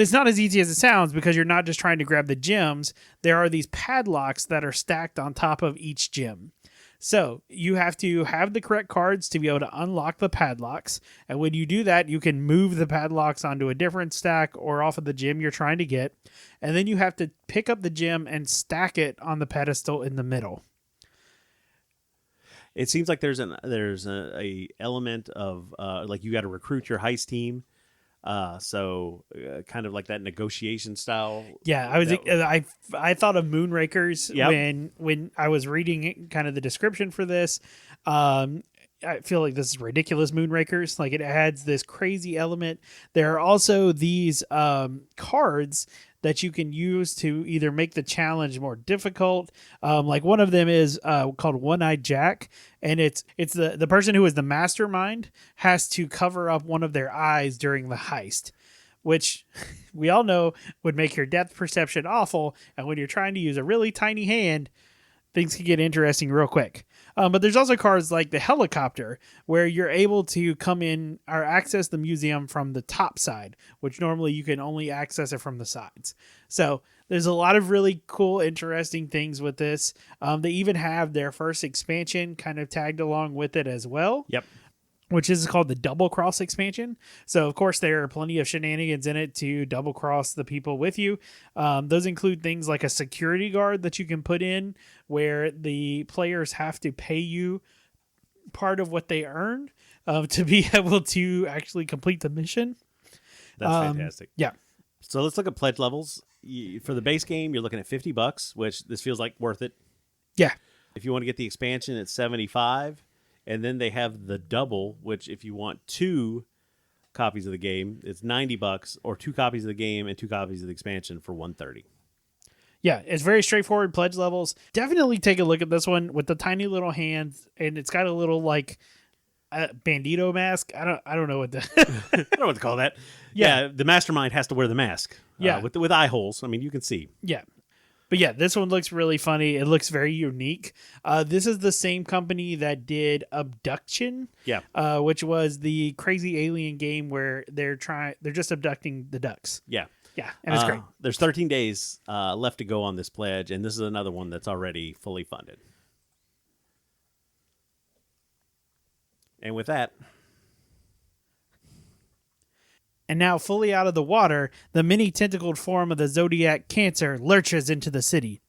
it's not as easy as it sounds because you're not just trying to grab the gems. There are these padlocks that are stacked on top of each gem. So you have to have the correct cards to be able to unlock the padlocks. And when you do that, you can move the padlocks onto a different stack or off of the gem you're trying to get. And then you have to pick up the gem and stack it on the pedestal in the middle. It seems like there's a element of like you got to recruit your heist team, so kind of like that negotiation style. Yeah, I thought of Moonrakers when I was reading kind of the description for this. I feel like this is ridiculous Moonrakers. Like it adds this crazy element. There are also these cards that you can use to either make the challenge more difficult. Like one of them is called One-Eyed Jack, and it's the person who is the mastermind has to cover up one of their eyes during the heist, which we all know would make your depth perception awful. And when you're trying to use a really tiny hand, things can get interesting real quick. But there's also cards like the helicopter where you're able to come in or access the museum from the top side, which normally you can only access it from the sides. So there's a lot of really cool, interesting things with this. They even have their first expansion kind of tagged along with it as well. Yep. Which is called the Double Cross expansion. So, of course, there are plenty of shenanigans in it to double cross the people with you. Those include things like a security guard that you can put in where the players have to pay you part of what they earn to be able to actually complete the mission. That's fantastic. Yeah. So let's look at pledge levels. For the base game, you're looking at $50, which this feels like worth it. Yeah. If you want to get the expansion, it's $75. And then they have the double, which if you want 2 copies of the game, it's $90, or 2 copies of the game and 2 copies of the expansion for $130. Yeah, it's very straightforward pledge levels. Definitely take a look at this one with the tiny little hands, and it's got a little like bandito mask. I don't know what I don't know what to call that. Yeah, the mastermind has to wear the mask. Yeah, with eye holes. I mean, you can see. Yeah. But yeah, this one looks really funny. It looks very unique. This is the same company that did Abduction, which was the crazy alien game where they're just abducting the ducks. Yeah, and it's great. There's 13 days left to go on this pledge, and this is another one that's already fully funded. And with that. And now, fully out of the water, the many-tentacled form of the Zodiac Cancer lurches into the city.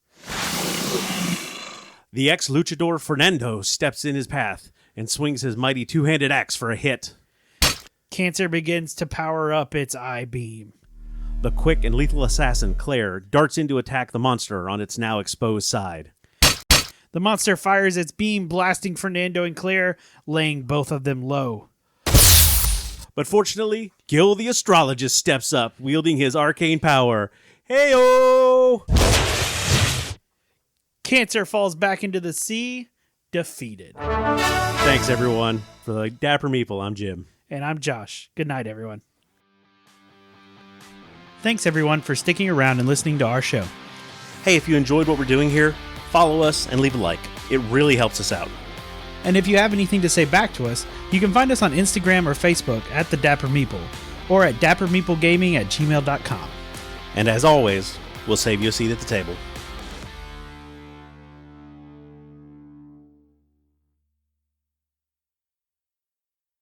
The ex-luchador Fernando steps in his path and swings his mighty two-handed axe for a hit. Cancer begins to power up its eye beam. The quick and lethal assassin, Claire, darts in to attack the monster on its now exposed side. The monster fires its beam, blasting Fernando and Claire, laying both of them low. But fortunately, Gil the astrologist steps up, wielding his arcane power. Hey-o! Cancer falls back into the sea, defeated. Thanks, everyone. For the Dapper Meeple, I'm Jim. And I'm Josh. Good night, everyone. Thanks, everyone, for sticking around and listening to our show. Hey, if you enjoyed what we're doing here, follow us and leave a like. It really helps us out. And if you have anything to say back to us, you can find us on Instagram or Facebook at The Dapper Meeple or at dappermeeplegaming@gmail.com. And as always, we'll save you a seat at the table.